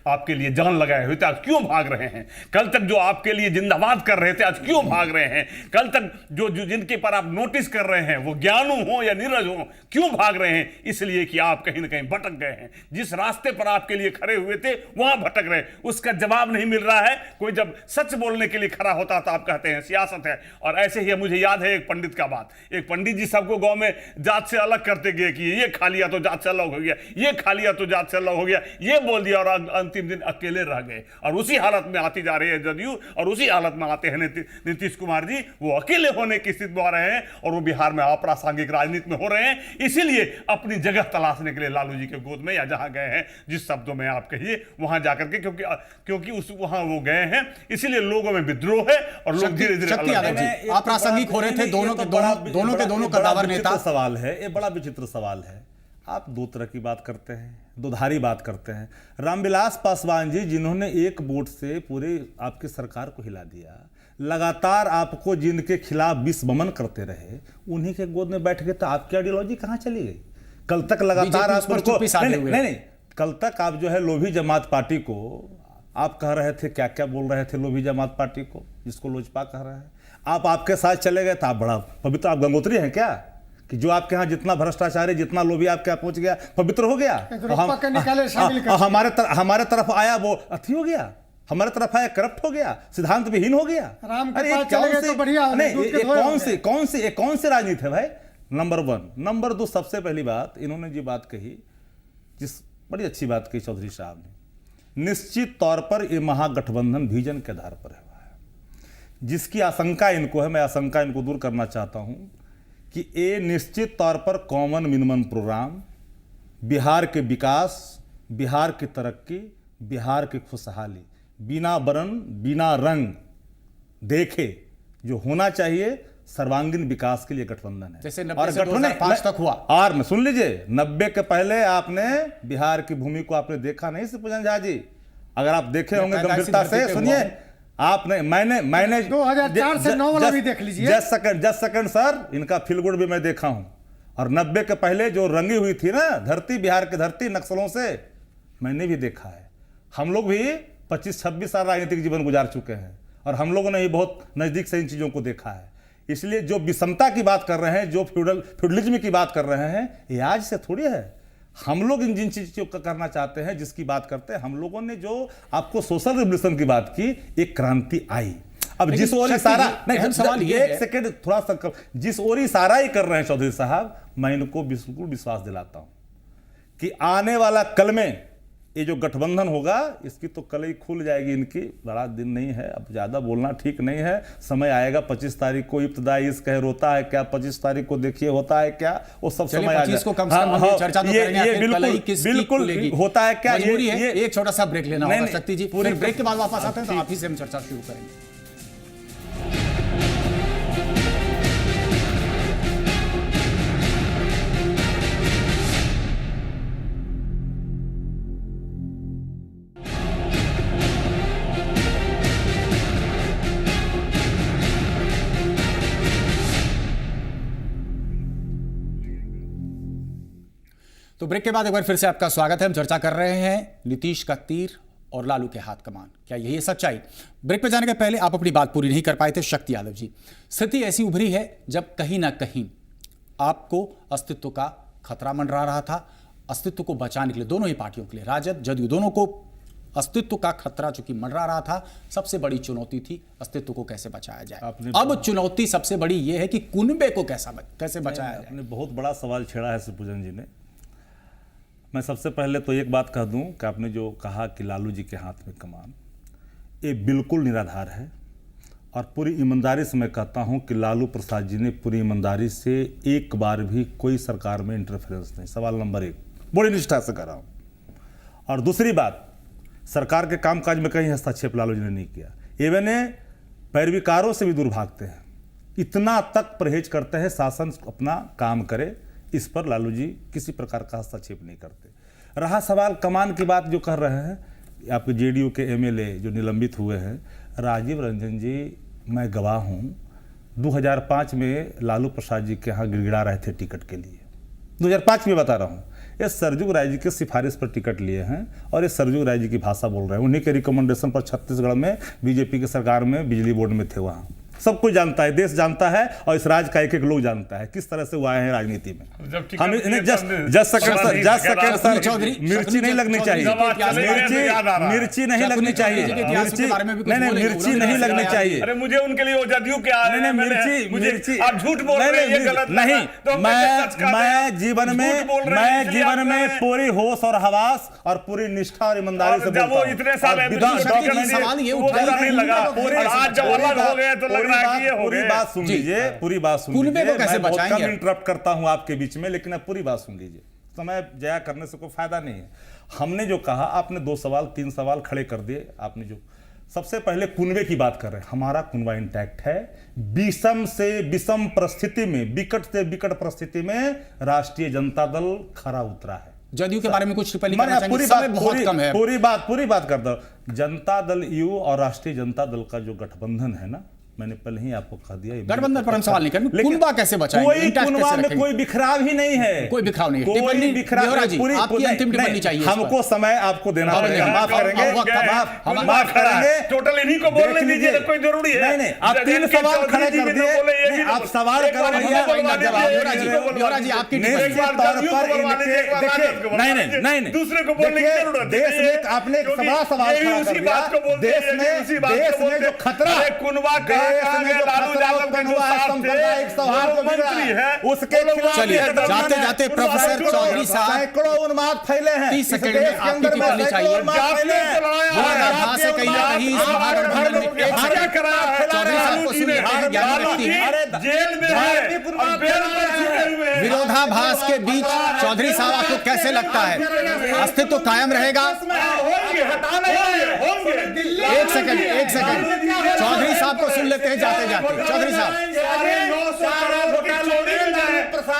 आपके लिए जान लगाए हुए थे, आज क्यों भाग रहे हैं? कल तक जो आपके लिए जिंदाबाद कर रहे थे, आज क्यों भाग रहे हैं? कल तक जो जिनके पर आप नोटिस कर रहे हैं, वो ज्ञानू हो या नीरज हो, क्यों भाग रहे हैं? इसलिए कि आप कहीं ना कहीं भटक गए हैं। जिस रास्ते पर आपके लिए खड़े हुए थे वहां भटक रहे, उसका जवाब नहीं मिल रहा है। कोई जब सच बोलने के लिए खड़ा होता तो आप कहते हैं सियासत है। और ऐसे ही मुझे याद है एक पंडित का बात, एक पंडित जी सबको गांव में जात से अलग करते गए कि ये खा लिया तो जात से अलग हो गया, ये खा लिया तो जात से अलग हो गया, ये बोल दिया, और अंतिम दिन अकेले रह गए। और उसी हालत में आती जा रही है जदयू, और उसी हालत में आते हैं नीतीश कुमार जी। वो अकेले होने की स्थिति में आ रहे हैं और वो बिहार में अप्रासंगिक राजनीति में हो रहे हैं। इसीलिए अपनी जगह तलाशने के लिए लालू जी के गोद में या जहां गए हैं, जिस शब्दों में आप कहिए, वहां जाकर के, क्योंकि वहां वो गए हैं, इसीलिए लोगों में विद्रोह है और लोग धीरे-धीरे अप्रासंगिक हो रहे थे। दोनों के कदावर नेता। सवाल है, ये बड़ा विचित्र सवाल है। आप दो तरह की बात करते हैं, दोधारी बात करते हैं। रामविलास पासवान जी, जिन्होंने एक वोट से पूरे आपकी सरकार को हिला दिया, लगातार आपको जिनके खिलाफ विस्ममन करते रहे उन्हीं के गोद में बैठ गए, तो आपकी आइडियोलॉजी कहाँ चली गई? कल तक लगातार आप उनको नहीं, कल तक आप जो है लोभी जमात पार्टी को आप कह रहे थे, क्या क्या बोल रहे थे लोभी जमात पार्टी को, जिसको लोजपा कह रहा है। आप आपके साथ चले गए तो आप बड़ा पवित्र, आप गंगोत्री हैं क्या कि जो आपके यहाँ जितना भ्रष्टाचारी जितना लोभी आपके यहाँ पहुंच गया पवित्र हो गया? हमारे तरफ आया वो अथी हो गया, हमारे तरफ आया करप्ट हो गया, सिद्धांत विहीन हो गया। अरे कौन सी राजनीति है भाई? नंबर 1। नंबर 2, सबसे पहली बात इन्होंने जी बात कही, जिस बड़ी अच्छी बात कही चौधरी साहब ने, निश्चित तौर पर ये महागठबंधन विजन के आधार पर हुआ है, जिसकी आशंका इनको है। मैं आशंका इनको दूर करना चाहता हूं कि ये निश्चित तौर पर कॉमन मिनिमम प्रोग्राम, बिहार के विकास, बिहार की तरक्की, बिहार की खुशहाली, बिना वर्ण बिना रंग देखे जो होना चाहिए सर्वांगीण विकास के लिए गठबंधन है। जैसे 90 से 2005 तक हुआ। और में सुन लीजिए, 90 के पहले आपने बिहार की भूमि को आपने देखा नहीं शिवपूजन झा जी? अगर आप देखे होंगे गंभीरता से सुनिए, आपने मैंने 2004 से 9 वाला भी देख लीजिए। जस्ट सेकंड सर, इनका फील गुड भी मैं देखा हूं। और 90 के पहले जो रंगी हुई थी ना धरती, बिहार की धरती नक्सलों से, मैंने भी देखा है। हम लोग भी 25-26 साल राजनीतिक जीवन गुजार चुके हैं और हम लोगों ने भी बहुत नजदीक से इन चीजों को देखा है। इसलिए जो विषमता की बात कर रहे हैं, जो फ्यूडलिज्म की बात कर रहे हैं, ये आज से थोड़ी है। हम लोग इन जिन चीजों का करना चाहते हैं, जिसकी बात करते हैं, हम लोगों ने जो आपको सोशल रिवोल्यूशन की बात की, एक क्रांति आई। अब जिस ओर इशारा नहीं, सवाल ये एक सेकंड थोड़ा सा, जिस ओर इशारा ही कर रहे हैं चौधरी साहब, मैं इनको बिल्कुल विश्वास दिलाता हूं कि आने वाला कल में ये जो गठबंधन होगा इसकी तो कल ही खुल जाएगी इनकी। बड़ा दिन नहीं है, अब ज्यादा बोलना ठीक नहीं है। समय आएगा 25 तारीख को, इब्तदाई इश्क है रोता है क्या, 25 तारीख को देखिए होता है क्या, वो सब समय आ जाए। बिल्कुल होता है क्या, ये एक छोटा सा ब्रेक लेना होगा शक्ति जी, पूरे ब्रेक के बाद वापस आते हैं तो आप ही से हम चर्चा शुरू करेंगे। तो ब्रेक के बाद एक बार फिर से आपका स्वागत है। हम चर्चा कर रहे हैं नीतीश का तीर और लालू के हाथ कमान, क्या यही है सच्चाई? ब्रेक पे जाने के पहले आप अपनी बात पूरी नहीं कर पाए थे शक्ति यादव जी। स्थिति ऐसी उभरी है जब कहीं ना कहीं आपको अस्तित्व का खतरा मंडरा रहा था। अस्तित्व को बचाने के लिए दोनों ही पार्टियों के लिए, राजद जदयू, दोनों को अस्तित्व का खतरा चूंकि मंडरा रहा था। सबसे बड़ी चुनौती थी अस्तित्व को कैसे बचाया जाए। अब चुनौती सबसे बड़ी यह है कि कुनबे को कैसे बचाया जाए। आपने बहुत बड़ा सवाल छेड़ा है शिवपूजन जी ने। मैं सबसे पहले तो एक बात कह दूं कि आपने जो कहा कि लालू जी के हाथ में कमान, ये बिल्कुल निराधार है। और पूरी ईमानदारी से मैं कहता हूं कि लालू प्रसाद जी ने पूरी ईमानदारी से एक बार भी कोई सरकार में इंटरफेरेंस नहीं। सवाल नंबर 1 बड़ी निष्ठा से कर रहा हूं। और दूसरी बात, सरकार के कामकाज में कहीं हस्तक्षेप लालू जी ने नहीं किया। एवं पैरवीकारों से भी दूर भागते हैं, इतना तक परहेज करते हैं शासन अपना काम करे, इस पर लालू जी किसी प्रकार का हस्तक्षेप नहीं करते। रहा सवाल कमान की बात जो कर रहे हैं, आपके जेडीयू के एमएलए जो निलंबित हुए हैं, राजीव रंजन जी, मैं गवाह हूं, 2005 में लालू प्रसाद जी के यहाँ गिड़गिड़ा रहे थे टिकट के लिए। 2005 में बता रहा हूं, ये सरजुग राय जी की सिफारिश पर टिकट लिए हैं और ये सरजुग राय जी की भाषा बोल रहे हैं। उन्हीं के रिकमेंडेशन पर छत्तीसगढ़ में बीजेपी की सरकार में बिजली बोर्ड में थे। वहाँ सब कुछ जानता है, देश जानता है और इस राज का एक एक लोग जानता है किस तरह से वो आए हैं राजनीति में। हम जस्ट सेकंड मिर्ची नहीं लगनी चाहिए, मिर्ची नहीं लगनी चाहिए, मिर्ची नहीं लगनी चाहिए। अरे मुझे उनके लिए जदयू क्या मिर्ची आप झूठ बोल रहे हैं, ये गलत नहीं। मैं जीवन में पूरी होश और हवास और पूरी निष्ठा और ईमानदारी से बोलता हूं। इतने साल सवाल ये नहीं लगा, आज जब अलग हो गए तो पूरी बात सुन लीजिए, पूरी बात सुन लीजिए। को कैसे मैं बहुत कम बचाएंगे? इंटरप्ट करता हूं आपके बीच में, लेकिन अब पूरी बात सुन लीजिए। समय जया करने से कोई फायदा नहीं है। हमने जो कहा, आपने 2 सवाल 3 सवाल खड़े कर दिए। आपने जो सबसे पहले कुनबे की बात कर रहे हैं, हमारा कुनबा इंटैक्ट है। विषम से विषम परिस्थिति में, विकट से विकट परिस्थिति में राष्ट्रीय जनता दल खरा उतरा है। जदयू के बारे में कुछ टिप्पणी करना चाहेंगे? समय बहुत कम है। पूरी बात कर दो। जनता दल यू और राष्ट्रीय जनता दल का जो गठबंधन है ना, मैंने पहले ही आपको कह दिया। गठबंधन पर हम सवाल नहीं करेंगे, लेकिन कुनबा कैसे बचाएंगे, कोई इंटैक्ट कुनबा कैसे में रखेंगे? कोई बिखराव ही नहीं है, कोई बिखराव नहीं है। कोई टिप्पणी बिखराव देवरा जी, पूरी आपकी अंतिम टिप्पणी चाहिए इस पर। हमको समय आपको देना पड़ेगा, माफ करेंगे, माफ करेंगे, टोटल इन्हीं को बोलने दीजिए तो कोई जरूरी है। नहीं आप 3 सवाल खड़े कर दिए, आप सवाल करो भैया, ब्योरा जी आपकी निश्चित तौर पर इनके देखिए नहीं दूसरे को बोलने की जरूरत नहीं देश में आपने एक बड़ा सवाल खड़ा कर दिया, देश में जो खतरा कुनबा सांप्रदायिक सौहार्द मंत्री है उसके खिलाफ चलिए जाते जाते प्रोफेसर चौधरी साहब सैकड़ों उन्माद फैले हैं 30 सेकंड में आपकी टिप्पणी चाहिए। विरोधाभास से कहीं ना कहीं इस महागठबंधन में एक सेकंड चौधरी साहब को सुन लेते हैं, ज्ञानी व्यक्ति हैं। जेल में है, विरोधाभास के बीच चौधरी साहब आपको कैसे लगता है अस्तित्व कायम रहेगा? एक सेकंड चौधरी साहब को सुन लेते हैं जाते जाते। चौधरी साहब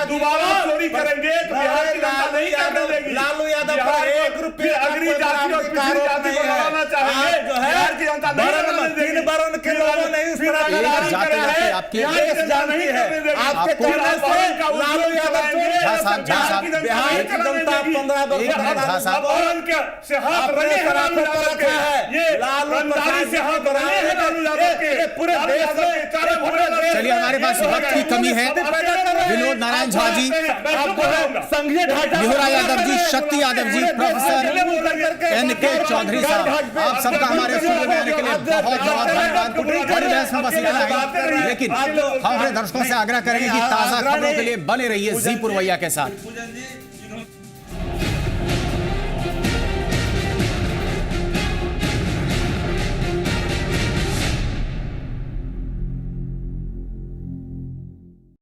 दोबारा चोरी करेंगे तो बिहार की जनता नहीं करने देगी। लालू यादव पर 1 रुपये अगली जाति और पिछड़ी जाति को लड़ाना चाहेंगे, बिहार की जनता नहीं करने देगी। 3 वर्ण के लोगों ने इस तरह की जाते जाते आपकी जानती है आपके कहने से लालू यादव बिहार की जनता 15 वर्ष से हाथ रखे हैं, ये लालू से हाथ रखे हैं पूरे देश में। चलिए हमारे पास वक्त की कमी है। विनोद नारायण झा जी, बिहुरा यादव जी, शक्ति यादव जी, प्रोफेसर एन.के. चौधरी साहब, आप सबका हमारे स्टूडियो में आने के लिए बहुत बहुत धन्यवाद। बड़ी बहस में बस इतना है, लेकिन हम अपने दर्शकों से आग्रह करेंगे कि ताजा खबरों के लिए बने रहिए जी पुरवैया के साथ।